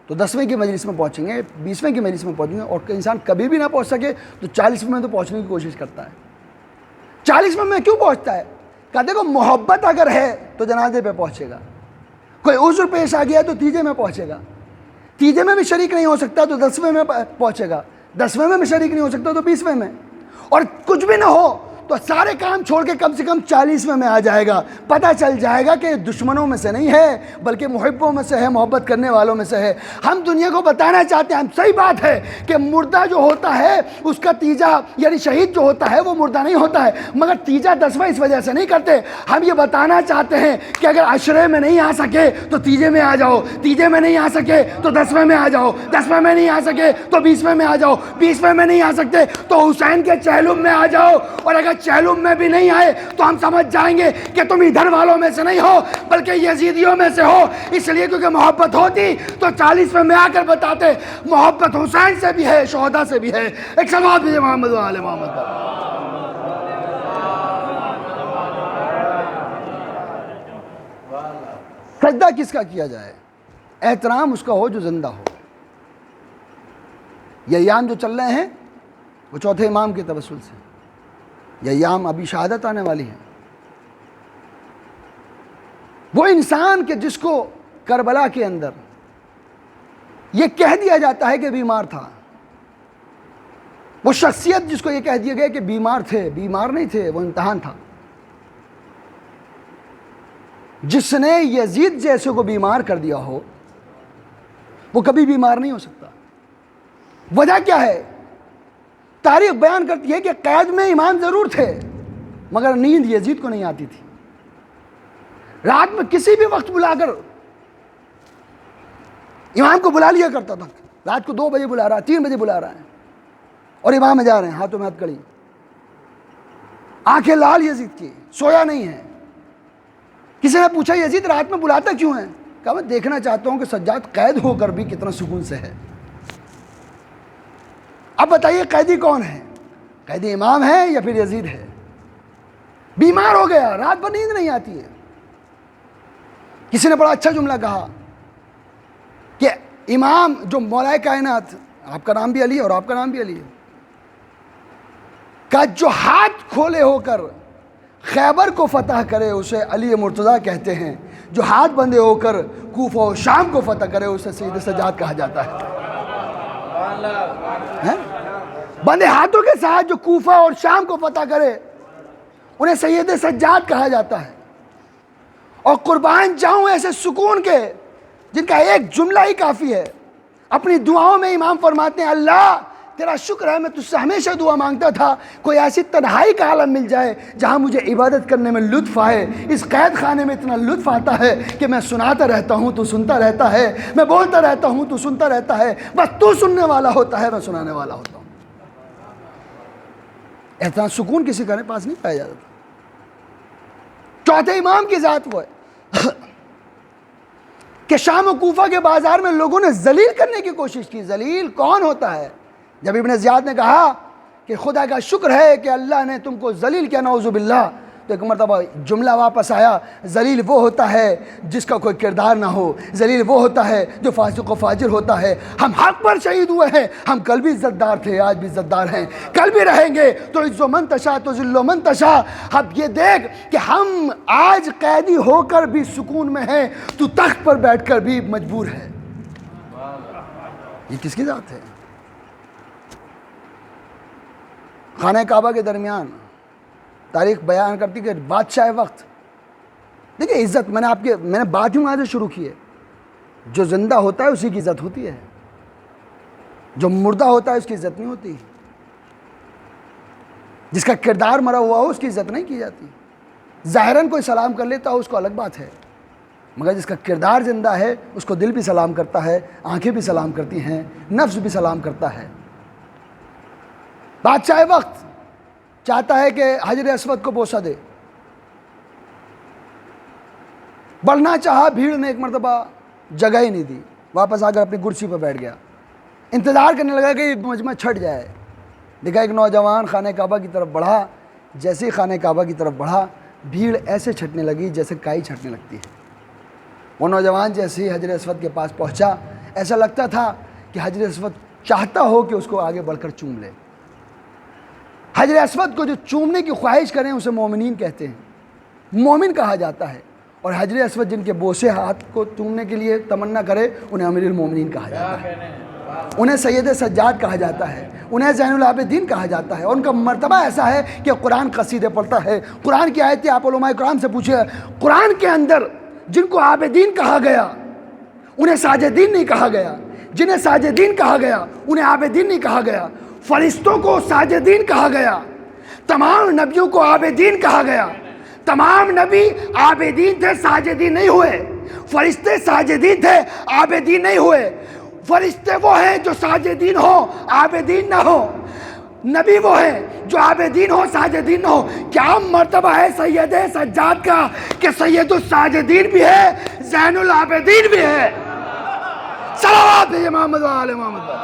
تو 10ویں کی مجلس میں پہنچیں گے، 20ویں کی مجلس میں پہنچیں گے، اور انسان کبھی بھی نہ پہنچ سکے تو 40ویں میں تو پہنچنے کی کوشش کرتا ہے۔ 40ویں میں کیوں پہنچتا ہے؟ کہ دیکھو محبت اگر ہے تو جنازے پہ پہنچے گا، کوئی عذر پیش آ گیا تو تیجے میں پہنچے گا، تیجے میں بھی شریک نہیں ہو سکتا تو 10ویں میں پہنچے گا، 10ویں میں بھی شریک نہیں ہو سکتا تو 20ویں میں، اور کچھ بھی نہ ہو تو سارے کام چھوڑ کے کم سے کم 40ویں میں آ جائے گا۔ پتہ چل جائے گا کہ دشمنوں میں سے نہیں ہے بلکہ محبوں میں سے ہے، محبت کرنے والوں میں سے ہے۔ ہم دنیا کو بتانا چاہتے ہیں، ہم صحیح بات ہے کہ مردہ جو ہوتا ہے اس کا تیجا یعنی شہید جو ہوتا ہے وہ مردہ نہیں ہوتا ہے، مگر تیجا 10واں اس وجہ سے نہیں کرتے۔ ہم یہ بتانا چاہتے ہیں کہ اگر عشرے میں نہیں آ سکے تو تیجے میں آ جاؤ، تیجے میں نہیں آ سکے تو 10ویں میں آ جاؤ، 10ویں میں نہیں آ سکے تو 20ویں میں آ جاؤ، 20ویں میں نہیں آ سکتے تو حسین کے چہلم میں آ جاؤ، اور اگر چہلم میں بھی نہیں آئے تو ہم سمجھ جائیں گے کہ تم ادھر والوں میں سے نہیں ہو بلکہ یزیدیوں میں سے ہو، اس لیے کیونکہ محبت ہوتی تو 40ویں میں آ کر بتاتے محبت حسین سے بھی ہے، شہداء سے بھی ہے۔ ایک صلوات بھی محمد و آل محمد پر۔ سجدہ کس کا کیا جائے؟ احترام اس کا ہو جو زندہ ہو۔ یہ ایام جو چل رہے ہیں وہ چوتھے امام کے توسل سے، یہ ایام ابھی شہادت آنے والی ہے۔ وہ انسان کہ جس کو کربلا کے اندر یہ کہہ دیا جاتا ہے کہ بیمار تھا، وہ شخصیت جس کو یہ کہہ دیا گیا کہ بیمار تھے، بیمار نہیں تھے، وہ امتحان تھا۔ جس نے یزید جیسے کو بیمار کر دیا ہو وہ کبھی بیمار نہیں ہو سکتا۔ وجہ کیا ہے؟ تاریخ بیان کرتی ہے کہ قید میں امام ضرور تھے مگر نیند یزید کو نہیں آتی تھی۔ رات میں کسی بھی وقت بلا کر امام کو بلا لیا کرتا تھا، رات کو 2 بجے بلا رہا ہے، 3 بجے بلا رہا ہے اور امام میں جا رہے ہیں، ہاتھوں میں ہاتھ کڑی، آنکھیں لال یزید کی، سویا نہیں ہے۔ کسی نے پوچھا یزید رات میں بلاتا کیوں ہے؟ کہا میں دیکھنا چاہتا ہوں کہ سجاد قید ہو کر بھی کتنا سکون سے ہے۔ اب بتائیے قیدی کون ہے؟ قیدی امام ہے یا پھر یزید ہے؟ بیمار ہو گیا، رات بھر نیند نہیں آتی ہے۔ کسی نے بڑا اچھا جملہ کہا کہ امام جو مولا کائنات، آپ کا نام بھی علی ہے اور آپ کا نام بھی علی ہے، کہ جو ہاتھ کھولے ہو کر خیبر کو فتح کرے اسے علی مرتضیٰ کہتے ہیں، جو ہاتھ بندے ہو کر کوفہ و شام کو فتح کرے اسے سید سجاد کہا جاتا ہے۔ بندے ہاتھوں کے ساتھ جو کوفہ اور شام کو فتح کرے انہیں سید سجاد کہا جاتا ہے۔ اور قربان جاؤں ایسے سکون کے جن کا ایک جملہ ہی کافی ہے۔ اپنی دعاؤں میں امام فرماتے ہیں اللہ تیرا شکر ہے میں تجھ سے ہمیشہ دعا مانگتا تھا کوئی ایسی تنہائی کا عالم مل جائے جہاں مجھے عبادت کرنے میں لطف آئے. اس قید خانے میں اتنا لطف آتا ہے کہ میں سناتا رہتا ہوں تو سنتا رہتا ہے, میں بولتا رہتا ہوں تو سنتا رہتا ہے, بس تو سننے والا ہوتا ہے میں سنانے والا ہوتا ہوں. اتنا سکون کسی کے پاس نہیں پایا جاتا. چوتھے امام کی ذات وہ ہے کہ شام و کوفہ کے بازار میں لوگوں نے ذلیل کرنے کی کوشش کی. ذلیل کون ہوتا ہے؟ جب ابن زیاد نے کہا کہ خدا کا شکر ہے کہ اللہ نے تم کو ذلیل کیا نعوذ باللہ, تو ایک مرتبہ جملہ واپس آیا, ذلیل وہ ہوتا ہے جس کا کوئی کردار نہ ہو, ذلیل وہ ہوتا ہے جو فاسق و فاجر ہوتا ہے. ہم حق پر شہید ہوئے ہیں, ہم کل بھی عزتدار تھے, آج بھی عزتدار ہیں, کل بھی رہیں گے. تو عز و من تشاء تو ذل و من تشاء. اب یہ دیکھ کہ ہم آج قیدی ہو کر بھی سکون میں ہیں, تو تخت پر بیٹھ کر بھی مجبور ہے. یہ کس کی ذات ہے؟ خانہ کعبہ کے درمیان تاریخ بیان کرتی کہ بادشاہ وقت, دیکھیں عزت میں نے بات ہی وہاں سے شروع کی ہے. جو زندہ ہوتا ہے اسی کی عزت ہوتی ہے, جو مردہ ہوتا ہے اس کی عزت نہیں ہوتی. جس کا کردار مرا ہوا ہو اس کی عزت نہیں کی جاتی. ظاہراً کوئی سلام کر لیتا ہو اس کو الگ بات ہے, مگر جس کا کردار زندہ ہے اس کو دل بھی سلام کرتا ہے, آنکھیں بھی سلام کرتی ہیں, نفس بھی سلام کرتا ہے. بادشاہ وقت چاہتا ہے کہ حجر اسود کو بوسہ دے. بڑھنا چاہا, بھیڑ نے ایک مرتبہ جگہ ہی نہیں دی, واپس آ کر اپنی کرسی پر بیٹھ گیا. انتظار کرنے لگا کہ یہ مجمع چھٹ جائے. دیکھا ایک نوجوان خانہ کعبہ کی طرف بڑھا. جیسے ہی خانہ کعبہ کی طرف بڑھا, بھیڑ ایسے چھٹنے لگی جیسے کائی چھٹنے لگتی ہے. وہ نوجوان جیسے ہی حجر اسود کے پاس پہنچا, ایسا لگتا تھا کہ حجر اسود چاہتا ہو کہ اس کو آگے بڑھ کر چوم لے. حجر اسود کو جو چومنے کی خواہش کریں اسے مومنین کہتے ہیں, مومن کہا جاتا ہے. اور حجر اسود جن کے بوسے ہاتھ کو چومنے کے لیے تمنا کرے انہیں امیر المومنین کہا جاتا ہے, انہیں سید سجاد کہا جاتا ہے, انہیں زین العابدین کہا جاتا ہے. اور ان کا مرتبہ ایسا ہے کہ قرآن قصیدے پڑھتا ہے, قرآن کی آیتیں آپ علماء کرام سے پوچھے. قرآن کے اندر جن کو عابدین کہا گیا انہیں ساجدین نہیں کہا گیا, جنہیں ساجدین کہا گیا انہیں عابدین نہیں کہا گیا. فرشتوں کو ساجدین کہا گیا, تمام نبیوں کو عابدین کہا گیا. تمام نبی عابدین تھے, ساجدین نہیں ہوئے. فرشتے ساجدین تھے, عابدین نہیں ہوئے. فرشتے وہ ہیں جو ساجدین ہو, عابدین نہ ہو. نبی وہ ہیں جو عابدین ہو, ساجدین نہ ہو. کیا مرتبہ ہے سید سجاد کا کہ سید الساجدین بھی ہے, زین العابدین بھی ہے. صلوات ہے محمد و آل محمد.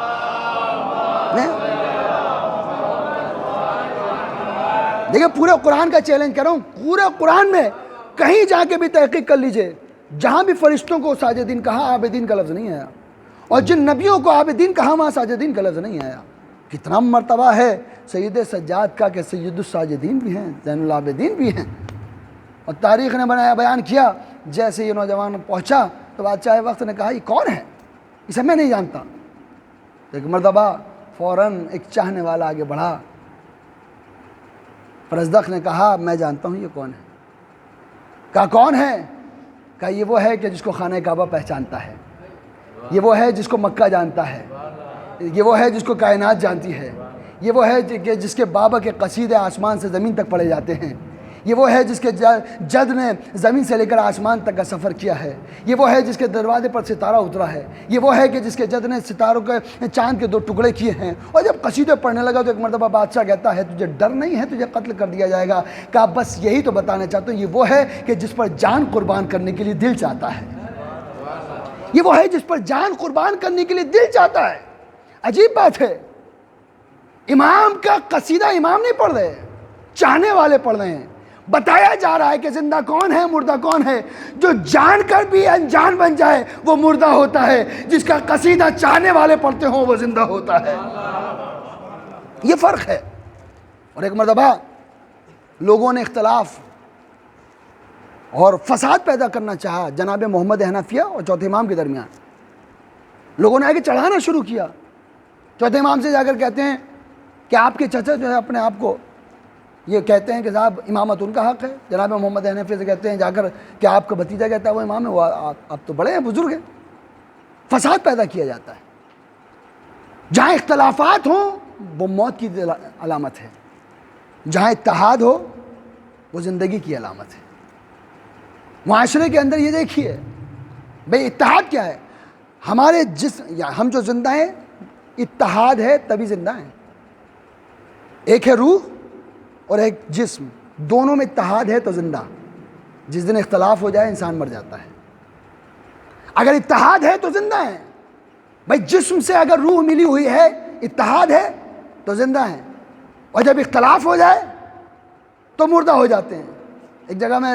دیکھیں پورے قرآن کا چیلنج کر رہا ہوں, پورے قرآن میں کہیں جا کے بھی تحقیق کر لیجئے, جہاں بھی فرشتوں کو ساجدین کہا عابدین کا لفظ نہیں آیا, اور جن نبیوں کو عابدین کہا وہاں ساجدین کا لفظ نہیں آیا. کتنا مرتبہ ہے سید سجاد کا کہ سید الساجدین بھی ہیں, زین العابدین بھی ہیں. اور تاریخ نے بیان کیا جیسے یہ نوجوان پہنچا تو بادشاہ وقت نے کہا یہ کون ہے, اسے میں نہیں جانتا. ایک مرتبہ فوراً ایک چاہنے والا آگے بڑھا. فرزدق نے کہا میں جانتا ہوں یہ کون ہے. کہا کون ہے؟ کہا یہ وہ ہے کہ جس کو خانہ کعبہ پہچانتا ہے, یہ وہ ہے جس کو مکہ جانتا ہے, یہ وہ ہے جس کو کائنات جانتی ہے, یہ وہ ہے کہ جس کے بابا کے قصیدے آسمان سے زمین تک پڑھے جاتے ہیں, یہ وہ ہے جس کے جد نے زمین سے لے کر آسمان تک کا سفر کیا ہے, یہ وہ ہے جس کے دروازے پر ستارہ اترا ہے, یہ وہ ہے کہ جس کے جد نے ستاروں کے چاند کے 2 ٹکڑے کیے ہیں. اور جب قصیدے پڑھنے لگا تو ایک مرتبہ بادشاہ کہتا ہے تجھے ڈر نہیں ہے, تجھے قتل کر دیا جائے گا. کہا بس یہی تو بتانا چاہتا ہوں, یہ وہ ہے کہ جس پر جان قربان کرنے کے لیے دل چاہتا ہے, یہ وہ ہے جس پر جان قربان کرنے کے لیے دل چاہتا ہے. عجیب بات ہے, امام کا قصیدہ امام نہیں پڑھ رہے, چاہنے والے پڑھ رہے ہیں. بتایا جا رہا ہے کہ زندہ کون ہے, مردہ کون ہے. جو جان کر بھی انجان بن جائے وہ مردہ ہوتا ہے, جس کا قصیدہ چاہنے والے پڑھتے ہوں وہ زندہ ہوتا ہے. یہ فرق ہے. اور ایک مرتبہ لوگوں نے اختلاف اور فساد پیدا کرنا چاہا جناب محمد حنفیہ اور چوتھے امام کے درمیان. لوگوں نے آگے چڑھانا شروع کیا. چوتھے امام سے جا کر کہتے ہیں کہ آپ کے چچا جو ہے اپنے آپ کو یہ کہتے ہیں کہ صاحب امامت ان کا حق ہے. جناب محمد حنفی سے کہتے ہیں جا کر کہ آپ کا بھتیجا کہتا ہے وہ امام ہے, وہ آپ تو بڑے ہیں, بزرگ ہیں. فساد پیدا کیا جاتا ہے. جہاں اختلافات ہوں وہ موت کی علامت ہے، جہاں اتحاد ہو وہ زندگی کی علامت ہے۔ معاشرے کے اندر یہ دیکھیے بھئی اتحاد کیا ہے، ہمارے ہم جو زندہ ہیں اتحاد ہے تبھی زندہ ہیں۔ ایک ہے روح اور ایک جسم، دونوں میں اتحاد ہے تو زندہ۔ جس دن اختلاف ہو جائے انسان مر جاتا ہے۔ اگر اتحاد ہے تو زندہ ہیں بھئی، جسم سے اگر روح ملی ہوئی ہے، اتحاد ہے تو زندہ ہیں، اور جب اختلاف ہو جائے تو مردہ ہو جاتے ہیں۔ ایک جگہ میں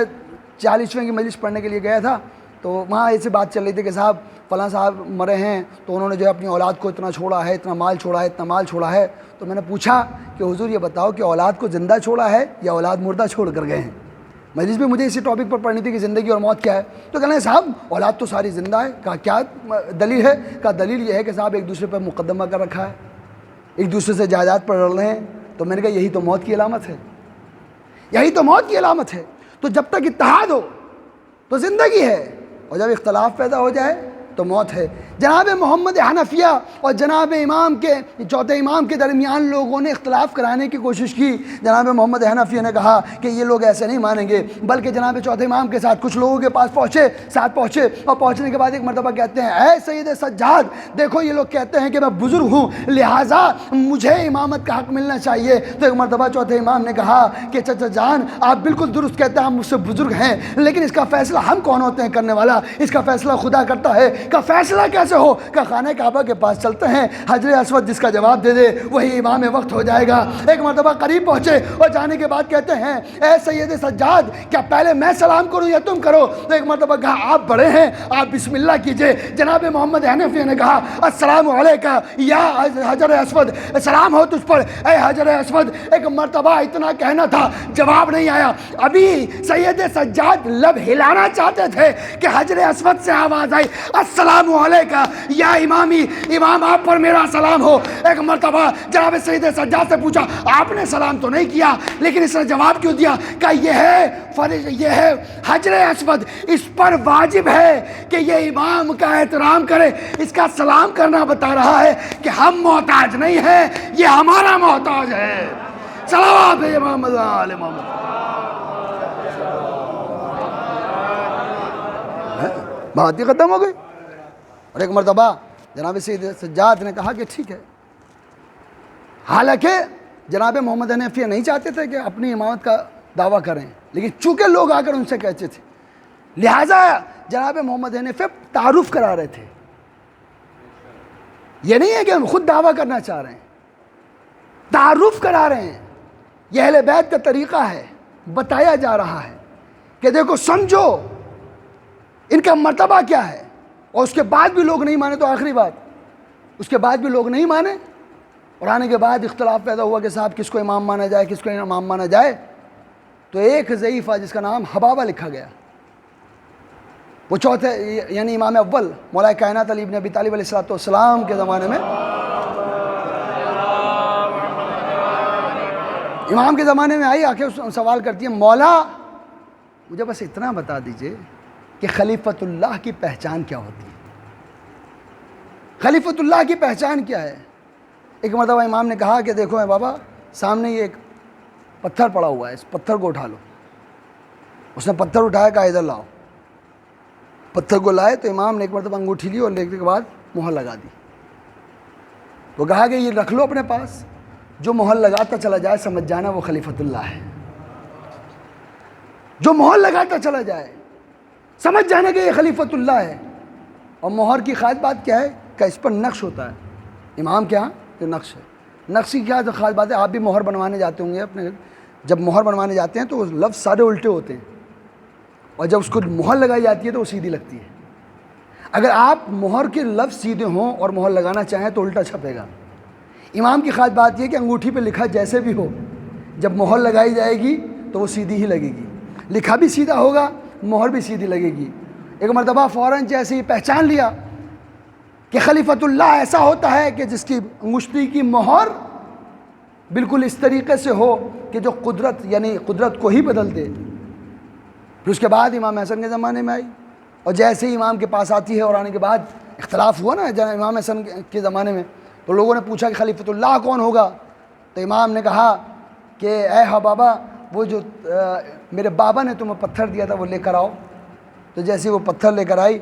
40ویں کی مجلس پڑھنے کے لیے گیا تھا، تو وہاں ایسی بات چل رہی تھی کہ صاحب فلاں صاحب مرے ہیں تو انہوں نے جو ہے اپنی اولاد کو اتنا چھوڑا ہے، اتنا مال چھوڑا ہے، اتنا مال چھوڑا ہے۔ تو میں نے پوچھا کہ حضور یہ بتاؤ کہ اولاد کو زندہ چھوڑا ہے یا اولاد مردہ چھوڑ کر گئے ہیں؟ مجلس میں مجھے اسی ٹاپک پر پڑھنی تھی کہ زندگی اور موت کیا ہے۔ تو کہنا ہے صاحب اولاد تو ساری زندہ ہے۔ کہا کیا دلیل ہے؟ کہا دلیل یہ ہے کہ صاحب ایک دوسرے پر مقدمہ کر رکھا ہے، ایک دوسرے سے جائیداد پر لڑ رہے ہیں۔ تو میں نے کہا یہی تو موت کی علامت ہے، یہی تو موت کی علامت ہے۔ تو جب تک اتحاد ہو تو زندگی ہے، اور جب اختلاف پیدا ہو جائے تو موت ہے۔ جناب محمد حنفیہ اور جناب چوتھے امام کے درمیان لوگوں نے اختلاف کرانے کی کوشش کی۔ جناب محمد حنفیہ نے کہا کہ یہ لوگ ایسے نہیں مانیں گے، بلکہ جناب چوتھے امام کے ساتھ کچھ لوگوں کے پاس ساتھ پہنچے، اور پہنچنے کے بعد ایک مرتبہ کہتے ہیں اے سید سجاد، دیکھو یہ لوگ کہتے ہیں کہ میں بزرگ ہوں لہٰذا مجھے امامت کا حق ملنا چاہیے۔ تو ایک مرتبہ چوتھے امام نے کہا کہ چچا جان آپ بالکل درست کہتے ہیں، آپ مجھ سے بزرگ ہیں، لیکن اس کا فیصلہ ہم کون ہوتے ہیں کرنے والا؟ اس کا فیصلہ خدا کرتا ہے۔ کا فیصلہ کیسے ہو؟ کہ خانہ کعبہ کے پاس چلتے ہیں، حجر اسود جس کا جواب دے دے وہی امام وقت ہو جائے گا۔ ایک مرتبہ قریب پہنچے اور جانے کے بعد کہتے ہیں اے سید سجاد کیا پہلے میں سلام کروں یا تم کرو؟ تو ایک مرتبہ کہا آپ بڑے ہیں، آپ بسم اللہ کیجئے۔ جناب محمد حنفی نے کہا السلام علیکہ یا حجر اسود، سلام ہو تجھ پر اے حجر اسود۔ ایک مرتبہ اتنا کہنا تھا، جواب نہیں آیا۔ ابھی سید سجاد لب ہلانا چاہتے تھے کہ حجر اسود سے آواز آئی السلام علیکہ یا امامی، امام آپ پر میرا سلام ہو۔ ایک مرتبہ جناب سید سجاد سے پوچھا آپ نے سلام تو نہیں کیا، لیکن اس نے جواب کیوں دیا؟ کہ یہ ہے حجر اسود، اس پر واجب ہے کہ یہ امام کا احترام کرے، اس کا سلام کرنا بتا رہا ہے کہ ہم محتاج نہیں ہیں، یہ ہمارا محتاج ہے۔ صلوات امام آل محمد۔ بات ہی ختم ہو گئی۔ اور ایک مرتبہ جناب سید سجاد نے کہا کہ ٹھیک ہے، حالانکہ جناب محمد حنفیہ نہیں چاہتے تھے کہ اپنی امامت کا دعویٰ کریں، لیکن چونکہ لوگ آ کر ان سے کہتے تھے لہٰذا جناب محمد حنفیہ تعارف کرا رہے تھے۔ یہ نہیں ہے کہ ہم خود دعویٰ کرنا چاہ رہے ہیں، تعارف کرا رہے ہیں۔ یہ اہل بیت کا طریقہ ہے، بتایا جا رہا ہے کہ دیکھو سمجھو ان کا مرتبہ کیا ہے۔ اور اس کے بعد بھی لوگ نہیں مانے، تو آخری بات اس کے بعد بھی لوگ نہیں مانے، اور آنے کے بعد اختلاف پیدا ہوا کہ صاحب کس کو امام مانا جائے، کس کو امام مانا جائے۔ تو ایک ضعیفہ جس کا نام حبابہ لکھا گیا، وہ چوتھے یعنی امام اول مولا کائنات علی بن ابی طالب علیہ السلام کے زمانے میں، امام کے زمانے میں آئی، آ کے سوال کرتی ہے مولا مجھے بس اتنا بتا دیجئے کہ خلیفۃ اللہ کی پہچان کیا ہوتی ہے؟ خلیفۃ اللہ کی پہچان کیا ہے؟ ایک مرتبہ امام نے کہا کہ دیکھو بابا سامنے یہ ایک پتھر پڑا ہوا ہے، اس پتھر کو اٹھا لو۔ اس نے پتھر اٹھایا، کہا ادھر لاؤ۔ پتھر کو لائے تو امام نے ایک مرتبہ انگوٹھی لی اور لینے کے بعد مہر لگا دی۔ تو کہا کہ یہ رکھ لو اپنے پاس، جو مہر لگاتا چلا جائے سمجھ جانا وہ خلیفۃ اللہ ہے۔ جو مہر لگاتا چلا جائے سمجھ جانے کہ یہ خلیفۃ اللہ ہے۔ اور مہر کی خاص بات کیا ہے کہ اس پر نقش ہوتا ہے، امام کے ہاں جو نقش ہے، نقش کی کیا تو خاص بات ہے۔ آپ بھی مہر بنوانے جاتے ہوں گے اپنے، جب مہر بنوانے جاتے ہیں تو وہ لفظ سارے الٹے ہوتے ہیں، اور جب اس کو مہر لگائی جاتی ہے تو وہ سیدھی لگتی ہے۔ اگر آپ مہر کے لفظ سیدھے ہوں اور مہر لگانا چاہیں تو الٹا چھپے گا۔ امام کی خاص بات یہ کہ انگوٹھی پہ لکھا جیسے بھی ہو، جب مہر لگائی جائے گی تو وہ سیدھی ہی لگے گی، لکھا بھی سیدھا ہوگا، مہر بھی سیدھی لگے گی۔ ایک مرتبہ فوراً جیسے ہی پہچان لیا کہ خلیفۃ اللہ ایسا ہوتا ہے کہ جس کی انگشتی کی مہر بالکل اس طریقے سے ہو کہ جو قدرت یعنی قدرت کو ہی بدل دے۔ پھر اس کے بعد امام حسن کے زمانے میں آئی، اور جیسے ہی امام کے پاس آتی ہے اور آنے کے بعد اختلاف ہوا نا امام حسن کے زمانے میں، تو لوگوں نے پوچھا کہ خلیفۃ اللہ کون ہوگا؟ تو امام نے کہا کہ اے حبابہ، وہ جو میرے بابا نے تمہیں پتھر دیا تھا وہ لے کر آؤ۔ تو جیسے وہ پتھر لے کر آئی،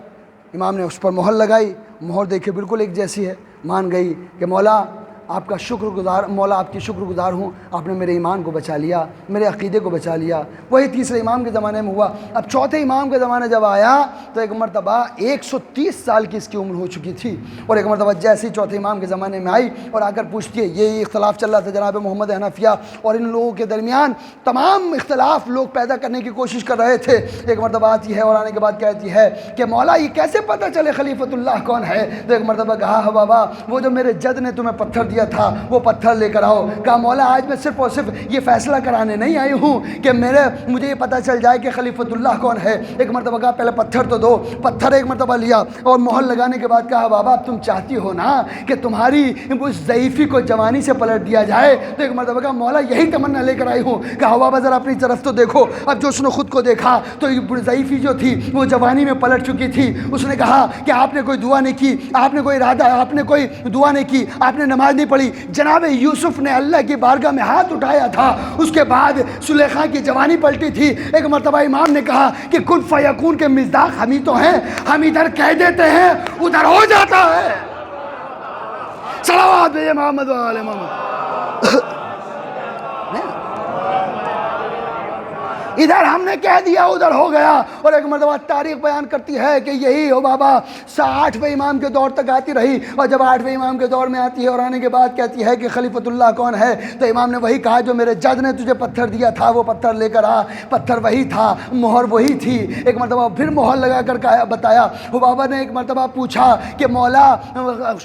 امام نے اس پر مہر لگائی، مہر دیکھے بالکل ایک جیسی ہے، مان گئی کہ مولا آپ کا شکر گزار، مولا آپ کی شکر گزار ہوں، آپ نے میرے ایمان کو بچا لیا، میرے عقیدے کو بچا لیا۔ وہی تیسرے امام کے زمانے میں ہوا۔ اب چوتھے امام کے زمانے جب آیا تو ایک مرتبہ 130 سال کی اس کی عمر ہو چکی تھی، اور ایک مرتبہ جیسے ہی چوتھے امام کے زمانے میں آئی اور آ کر پوچھتی ہے، یہ اختلاف چل رہا تھا جناب محمد حنفیہ اور ان لوگوں کے درمیان، تمام اختلاف لوگ پیدا کرنے کی کوشش کر رہے تھے۔ ایک مرتبہ آتی ہے اور آنے کے بعد کہتی ہے کہ مولا یہ کیسے پتہ چلے خلیفۃ اللہ کون ہے؟ تو ایک مرتبہ کہا ہے بابا، وہ جو میرے جد نے تمہیں پتھر دیا تھا وہ پتھر لے کر آؤ۔ کہا مولا آج میں صرف اور صرف یہ فیصلہ کرانے نہیں آئی ہوں کہ مجھے یہ پتہ چل جائے کہ خلیفۃ اللہ کون ہے۔ ایک مرتبہ کہا پہلے پتھر تو دو، پتھر ایک مرتبہ لیا اور مہر لگانے کے بعد کہا بابا اب تم چاہتی ہو نا کہ تمہاری اس ضعیفی کو جوانی سے پلٹ دیا جائے؟ تو ایک مرتبہ کہا مولا یہی تمنا لے کر آئی ہوں۔ کہا بابا ذرا اپنی طرف تو دیکھو۔ اب جو اس نے خود کو دیکھا تو ضعیفی جو تھی وہ جوانی میں پلٹ چکی تھی۔ اس نے کہا کہ آپ نے کوئی دعا نہیں کی، آپ نے کوئی ارادہ، آپ نے کوئی دعا نہیں کی، آپ نے نماز نہیں پڑھی۔ جناب یوسف نے اللہ کی بارگاہ میں ہاتھ اٹھایا تھا، اس کے بعد زلیخا کی جوانی پلٹی تھی۔ ایک مرتبہ امام نے کہا کہ کن فیکون کے مصداق ہم ہی تو ہیں، ہم ادھر کہہ دیتے ہیں ادھر ہو جاتا ہے۔ صلوات محمد و آل محمد۔ ادھر ہم نے کہہ دیا ادھر ہو گیا۔ اور ایک مرتبہ تاریخ بیان کرتی ہے کہ یہی ہو بابا 8ویں امام کے دور تک آتی رہی، اور جب 8ویں امام کے دور میں آتی ہے اور آنے کے بعد کہتی ہے کہ خلیفۃ اللہ کون ہے، تو امام نے وہی کہا جو میرے جد نے تجھے پتھر دیا تھا وہ پتھر لے کر آ۔ پتھر وہی تھا، مہر وہی تھی۔ ایک مرتبہ پھر مہر لگا کر بتایا۔ وہ بابا نے ایک مرتبہ پوچھا کہ مولا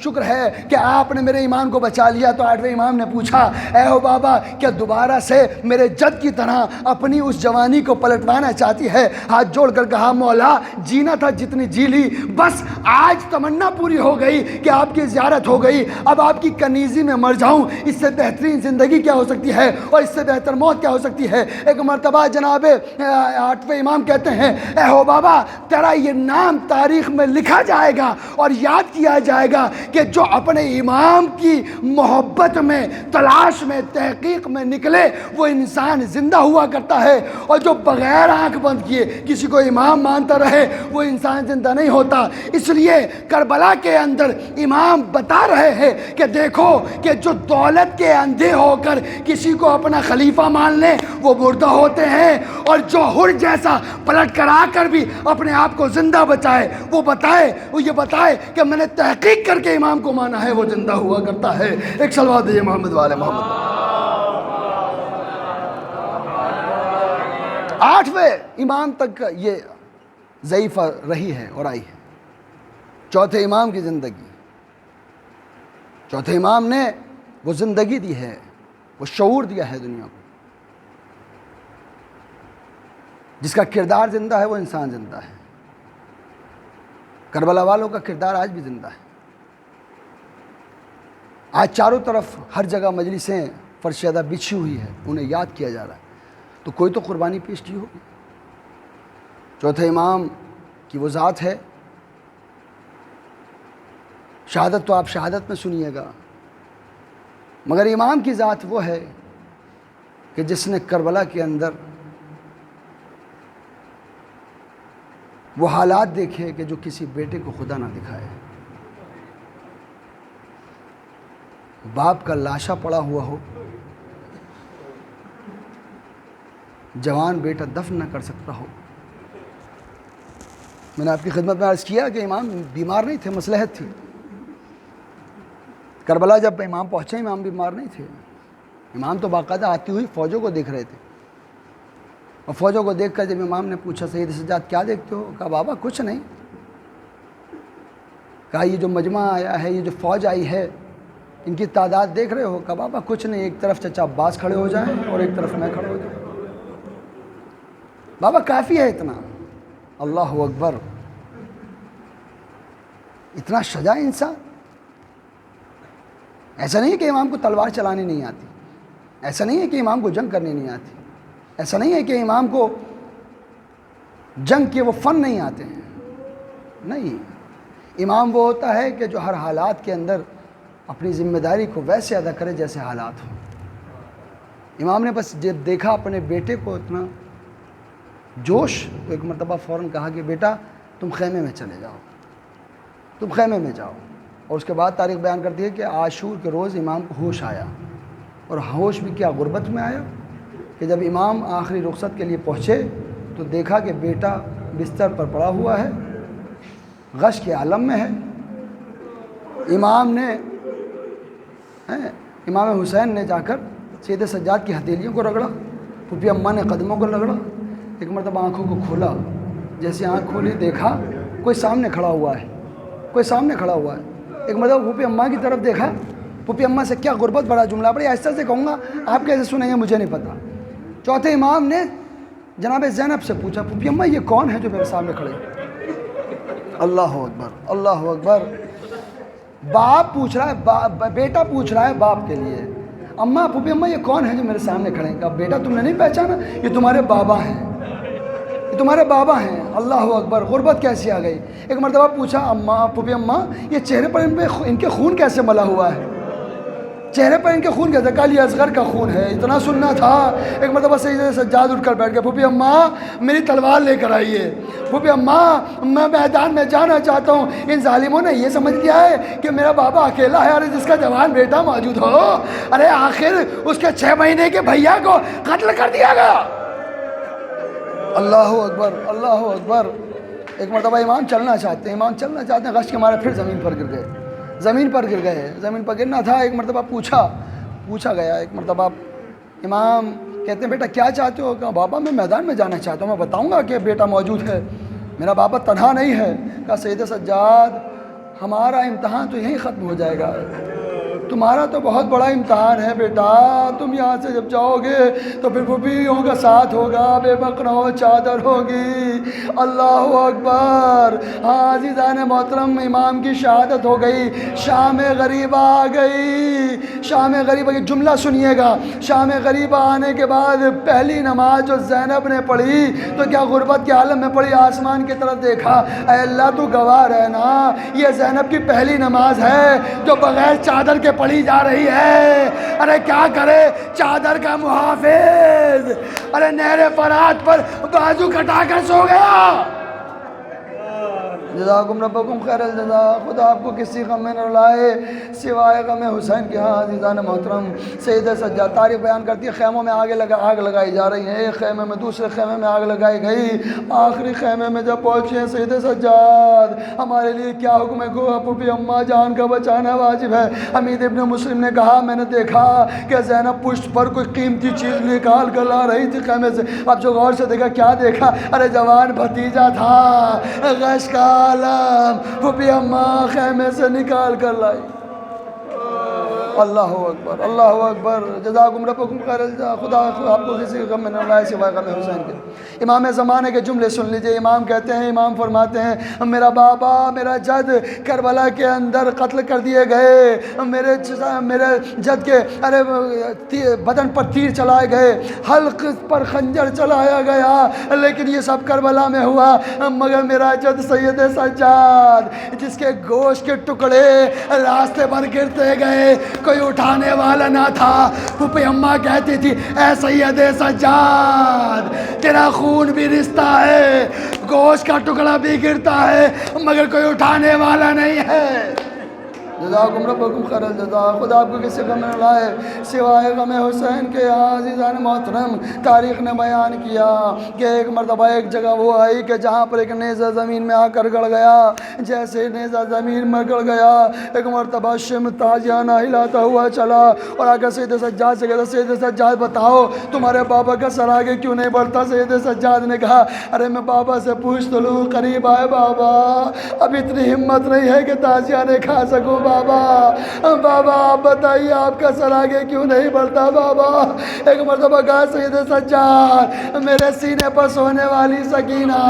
شکر ہے کہ آپ نے میرے ایمان کو بچا لیا۔ تو 8ویں امام نے پوچھا اے ہو بابا کیا دوبارہ سے میرے جد کی طرح اپنی اس جوانی کو پلٹوانا چاہتی ہے؟ ہاتھ جوڑ کر کہا مولا جینا تھا جتنی جی لی، بس آج تمنا پوری ہو گئی کہ آپ کی زیارت ہو گئی، اب آپ کی کنیزی میں مر جاؤں، اس سے بہترین زندگی کیا ہو سکتی ہے اور اس سے بہتر موت کیا ہو سکتی ہے؟ ایک مرتبہ جناب 8ویں امام کہتے ہیں اے ہو بابا تیرا یہ نام تاریخ میں لکھا جائے گا اور یاد کیا جائے گا کہ جو اپنے امام کی محبت میں، تلاش میں، تحقیق میں نکلے وہ انسان زندہ ہوا کرتا ہے، اور جو بغیر آنکھ بند کیے کسی کو امام مانتا رہے وہ انسان زندہ نہیں ہوتا۔ اس لیے کربلا کے اندر امام بتا رہے ہیں کہ دیکھو کہ جو دولت کے اندھے ہو کر کسی کو اپنا خلیفہ مان لیں وہ مردہ ہوتے ہیں، اور جو ہر جیسا پلٹ کر آ کر بھی اپنے آپ کو زندہ بچائے وہ یہ بتائے کہ میں نے تحقیق کر کے امام کو مانا ہے وہ زندہ ہوا کرتا ہے۔ ایک صلوات دیجیے محمد والے محمد۔ 8ویں امام تک یہ ضعیفہ رہی ہے اور آئی ہے۔ چوتھے امام کی زندگی، چوتھے امام نے وہ زندگی دی ہے، وہ شعور دیا ہے دنیا کو۔ جس کا کردار زندہ ہے وہ انسان زندہ ہے۔ کربلا والوں کا کردار آج بھی زندہ ہے۔ آج چاروں طرف ہر جگہ مجلسیں فرش ادب بچھی ہوئی ہے، انہیں یاد کیا جا رہا ہے، تو کوئی تو قربانی پیش کی ہوگی۔ چوتھے امام کی وہ ذات ہے، شہادت تو آپ شہادت میں سنیے گا، مگر امام کی ذات وہ ہے کہ جس نے کربلا کے اندر وہ حالات دیکھے کہ جو کسی بیٹے کو خدا نہ دکھائے۔ باپ کا لاشا پڑا ہوا ہو، جوان بیٹا دفن نہ کر سکتا ہو۔ میں نے آپ کی خدمت میں عرض کیا کہ امام بیمار نہیں تھے، مصلحت تھی۔ کربلا جب امام پہنچے امام بیمار نہیں تھے، امام تو باقاعدہ آتی ہوئی فوجوں کو دیکھ رہے تھے، اور فوجوں کو دیکھ کر جب امام نے پوچھا سید سجاد کیا دیکھتے ہو؟ کہا بابا کچھ نہیں۔ کہا یہ جو مجمع آیا ہے، یہ جو فوج آئی ہے، ان کی تعداد دیکھ رہے ہو؟ کہا بابا کچھ نہیں، ایک طرف چچا عباس کھڑے ہو جائیں اور ایک طرف میں کھڑا ہو جاؤں۔ بابا کافی ہے اتنا۔ اللہ اکبر، اتنا شجاع انسان۔ ایسا نہیں ہے کہ امام کو تلوار چلانی نہیں آتی، ایسا نہیں ہے کہ امام کو جنگ کرنی نہیں آتی، ایسا نہیں ہے کہ امام کو جنگ کے وہ فن نہیں آتے ہیں، نہیں۔ امام وہ ہوتا ہے کہ جو ہر حالات کے اندر اپنی ذمہ داری کو ویسے ادا کرے جیسے حالات ہوں۔ امام نے بس جب دیکھا اپنے بیٹے کو اتنا جوش، تو ایک مرتبہ فوراً کہا کہ بیٹا تم خیمے میں چلے جاؤ، تم خیمے میں جاؤ۔ اور اس کے بعد تاریخ بیان کرتی ہے کہ عاشور کے روز امام کو ہوش آیا، اور ہوش بھی کیا غربت میں آیا کہ جب امام آخری رخصت کے لیے پہنچے تو دیکھا کہ بیٹا بستر پر پڑا ہوا ہے، غش کے عالم میں ہے۔ امام حسین نے جا کر سید سجاد کی ہتھیلیوں کو رگڑا، پھوپھی اماں نے قدموں کو رگڑا۔ ایک مرتبہ آنکھوں کو کھولا، جیسے آنکھ کھولی دیکھا کوئی سامنے کھڑا ہوا ہے، کوئی سامنے کھڑا ہوا ہے۔ ایک مرتبہ پھوپھی اماں کی طرف دیکھا، پھوپھی اماں سے کیا غربت بڑا جملہ، بڑی آہستہ سے کہوں گا، آپ کیسے سنیں گے مجھے نہیں پتہ۔ چوتھے امام نے جناب زینب سے پوچھا، پھوپھی اماں یہ کون ہے جو میرے سامنے کھڑے؟ اللہ اکبر، اللہ اکبر۔ باپ پوچھ رہا ہے، بیٹا پوچھ رہا ہے باپ کے لیے، اماں پھوپھی اماں یہ کون ہے جو میرے سامنے کھڑے ہیں؟ کہا بیٹا تم نے نہیں پہچانا، یہ تمہارے بابا ہیں، یہ تمہارے بابا ہیں۔ اللہ اکبر، غربت کیسی آ گئی۔ ایک مرتبہ پوچھا اماں پھوپھی اماں یہ چہرے پر ان کے خون کیسے ملا ہوا ہے؟ چہرے پر ان کے خون کیسے؟ کہا یہ اصغر کا خون ہے، اتنا سننا تھا۔ ایک مرتبہ سجدے سے سجاد اٹھ کر بیٹھ گیا، پھوپھی اماں میری تلوار لے کر آئیے، پھوپھی اماں میں میدان میں جانا چاہتا ہوں۔ ان ظالموں نے یہ سمجھ لیا ہے کہ میرا بابا اکیلا ہے، اور جس کا جوان بیٹا موجود ہو، ارے آخر اس کے 6 مہینے کے بھیا کو قتل کر دیا گیا۔ اللہ اکبر، اللہ اکبر۔ ایک مرتبہ امام چلنا چاہتے ہیں، غش کے مارے پھر زمین پر گر گئے، زمین پر گرنا تھا۔ ایک مرتبہ پوچھا گیا، ایک مرتبہ امام کہتے ہیں بیٹا کیا چاہتے ہو؟ کہا بابا میں میدان میں جانا چاہتا ہوں، میں بتاؤں گا کہ بیٹا موجود ہے، میرا بابا تنہا نہیں ہے۔ کہا سید سجاد ہمارا امتحان تو یہیں ختم ہو جائے گا، تمہارا تو بہت بڑا امتحان ہے بیٹا، تم یہاں سے جب جاؤ گے تو پھر پھوپھیوں کا ساتھ ہوگا، بے بکرو چادر ہوگی۔ اللہ اکبر۔ ہاں عزیزان محترم، امام کی شہادت ہو گئی، شام غریبہ آ گئی، شام غریبہ کی جملہ سنیے گا۔ شام غریبہ آنے کے بعد پہلی نماز جو زینب نے پڑھی تو کیا غربت کے عالم میں پڑھی، آسمان کی طرف دیکھا، اے اللہ تو گواہ رہنا یہ زینب کی پہلی نماز ہے جو بغیر چادر کے پڑھی جا رہی ہے۔ ارے کیا کرے چادر کا محافظ، ارے نہر فرات پر بازو کٹا کر سو گیا۔ جزاکم ربکم خیر الجزا۔ خدا آپ کو کسی غم میں نہ لائے سوائے غم حسین کے۔ ہاں عزیزان محترم، سید سجاد تاریخ بیان کرتی ہے خیموں میں آگ لگائی جا رہی ہیں، ایک خیمے میں دوسرے خیمے میں آگ لگائی گئی، آخری خیمے میں جب پہنچے ہیں سید سجاد ہمارے لیے کیا حکم ہے؟ گو پھوپھی اماں جان کا بچانا واجب ہے۔ حمید ابن مسلم نے کہا میں نے دیکھا کہ زینب پشت پر کوئی قیمتی چیز نکال کر لا رہی تھی خیمے سے۔ اب جو غور سے دیکھا، کیا دیکھا؟ ارے جوان بھتیجا تھا، غش کا عالم پھوپھی اماں خیمے سے نکال کر لائی۔ اللہ اکبر، اللہ اکبر۔ جزاکم ربکم خیر الجزا۔ خدا آپ کو کسی غم میں نہ لائے سوائے غم حسین کے۔ امام زمانے کے جملے سن لیجئے۔ امام کہتے ہیں، امام فرماتے ہیں میرا بابا میرا جد کربلا کے اندر قتل کر دیے گئے، میرے جد کے بدن پر تیر چلائے گئے، حلق پر خنجر چلایا گیا، لیکن یہ سب کربلا میں ہوا، مگر میرا جد سید سجاد جس کے گوشت کے ٹکڑے راستے پر گرتے گئے کوئی اٹھانے والا نہ تھا۔ پھوپھی اماں کہتی تھی اے سید سجاد تیرا خون بھی رستا ہے، گوشت کا ٹکڑا بھی گرتا ہے، مگر کوئی اٹھانے والا نہیں ہے۔ جزاکم ربکم خیر الجزا۔ خدا آپ کو کسی غم نہ لائے سوائے غم حسین کے۔ عزیزان محترم، تاریخ نے بیان کیا کہ ایک مرتبہ ایک جگہ وہ آئی کہ جہاں پر ایک نیزہ زمین میں آ کر گڑ گیا۔ جیسے نیزہ زمین میں گڑ گیا، ایک مرتبہ شم تاجیانہ ہلاتا ہوا چلا اور آ کر سید سجاد سے کہتا سید سجاد بتاؤ تمہارے بابا کا سر آگے کیوں نہیں بڑھتا؟ سید سجاد نے کہا ارے میں بابا سے پوچھ تو لوں، قریب آئے بابا، اب اتنی ہمت نہیں ہے کہ تاجیانے کھا سکوں بابا آپ بتائیے آپ کا سر آگے کیوں نہیں بڑھتا بابا؟ ایک مرتبہ کہا سید سجاد میرے سینے پر سونے والی سکینہ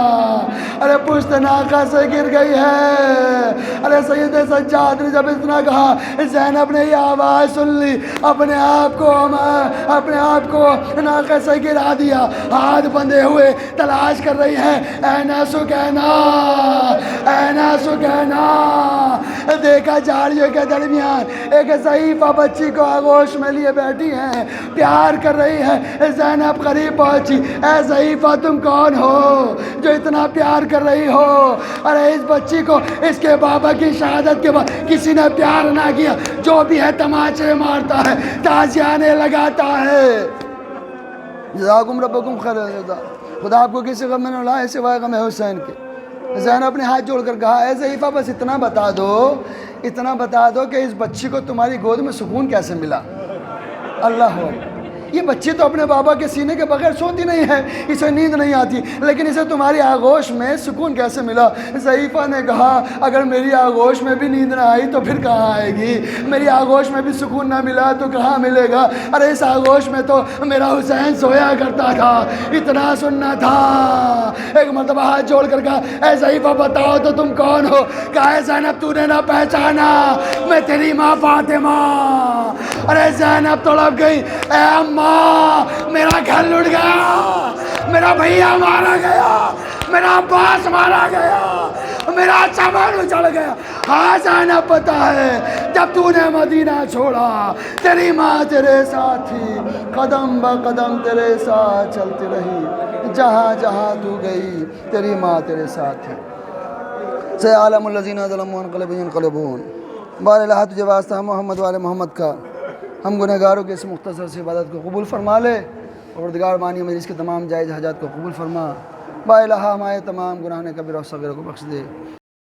ارے پشت ناقہ سے گر گئی ہے۔ ارے سید سجاد نے جب اتنا کہا، زینب نے یہ آواز سن لی، اپنے آپ کو ناقہ سے گرا دیا، ہاتھ بندھے ہوئے تلاش کر رہی ہے، اے نا سکینہ، اے نا سکینہ، دیکھا جھاڑیوں کے درمیان ایک ضعیفہ بچی کو آغوش میں لیے بیٹھی ہیں، پیار کر رہی ہے۔ زینب قریب پہنچی، اے ضعیفہ تم کون ہو جو اتنا پیار کر رہی ہو؟ ارے اس بچی کو اس کے بابا کی شہادت کے بعد کسی نے پیار نہ کیا، جو بھی ہے تماچے مارتا ہے، تازیانے لگاتا ہے۔ جزاکم ربکم خیر الجزا۔ خدا آپ کو کسی غم میں نہ لائے سوائے غم حسین کے۔ زینب نے ہاتھ جوڑ کر کہا، اے ضعیفہ بس اتنا بتا دو کہ اس بچی کو تمہاری گود میں سکون کیسے ملا؟ اللہ اکبر۔ یہ بچی تو اپنے بابا کے سینے کے بغیر سوتی نہیں ہے، اسے نیند نہیں آتی، لیکن اسے تمہاری آغوش میں سکون کیسے ملا؟ ضعیفہ نے کہا، اگر میری آغوش میں بھی نیند نہ آئی تو پھر کہاں آئے گی؟ میری آغوش میں بھی سکون نہ ملا تو کہاں ملے گا؟ ارے اس آغوش میں تو میرا حسین سویا کرتا تھا، اتنا سننا تھا۔ ایک مرتبہ ہاتھ جوڑ کر کہا، اے ضعیفہ بتاؤ تو تم کون ہو؟ کہا، اے زینب تو نے نہ پہچانا، میں تیری ماں فاطمہ۔ ارے زینب تڑپ گئی، اے اماں میرا گھر لٹ گیا، میرا بھیا مارا گیا، میرا عباس مارا گیا، میرا چمن اچھل گیا۔ ہاں زینب پتہ ہے جب تو نے مدینہ چھوڑا تیری ماں تیرے ساتھ تھی، قدم با قدم تیرے ساتھ چلتی رہی، جہاں جہاں تو گئی تیری ماں تیرے ساتھ تھی۔ سیعلم الذین ظلموا انقلبوا ینقلبون۔ بار الہ تجھے واسطہ محمد والے محمد کا، ہم گنہگاروں کے اس مختصر سی عبادت کو قبول فرما لے، پروردگار مانی مجلس کے تمام جائز حاجات کو قبول فرما، با الہ ہمارے تمام گناہ کبیرہ و صغیرہ کو بخش دے۔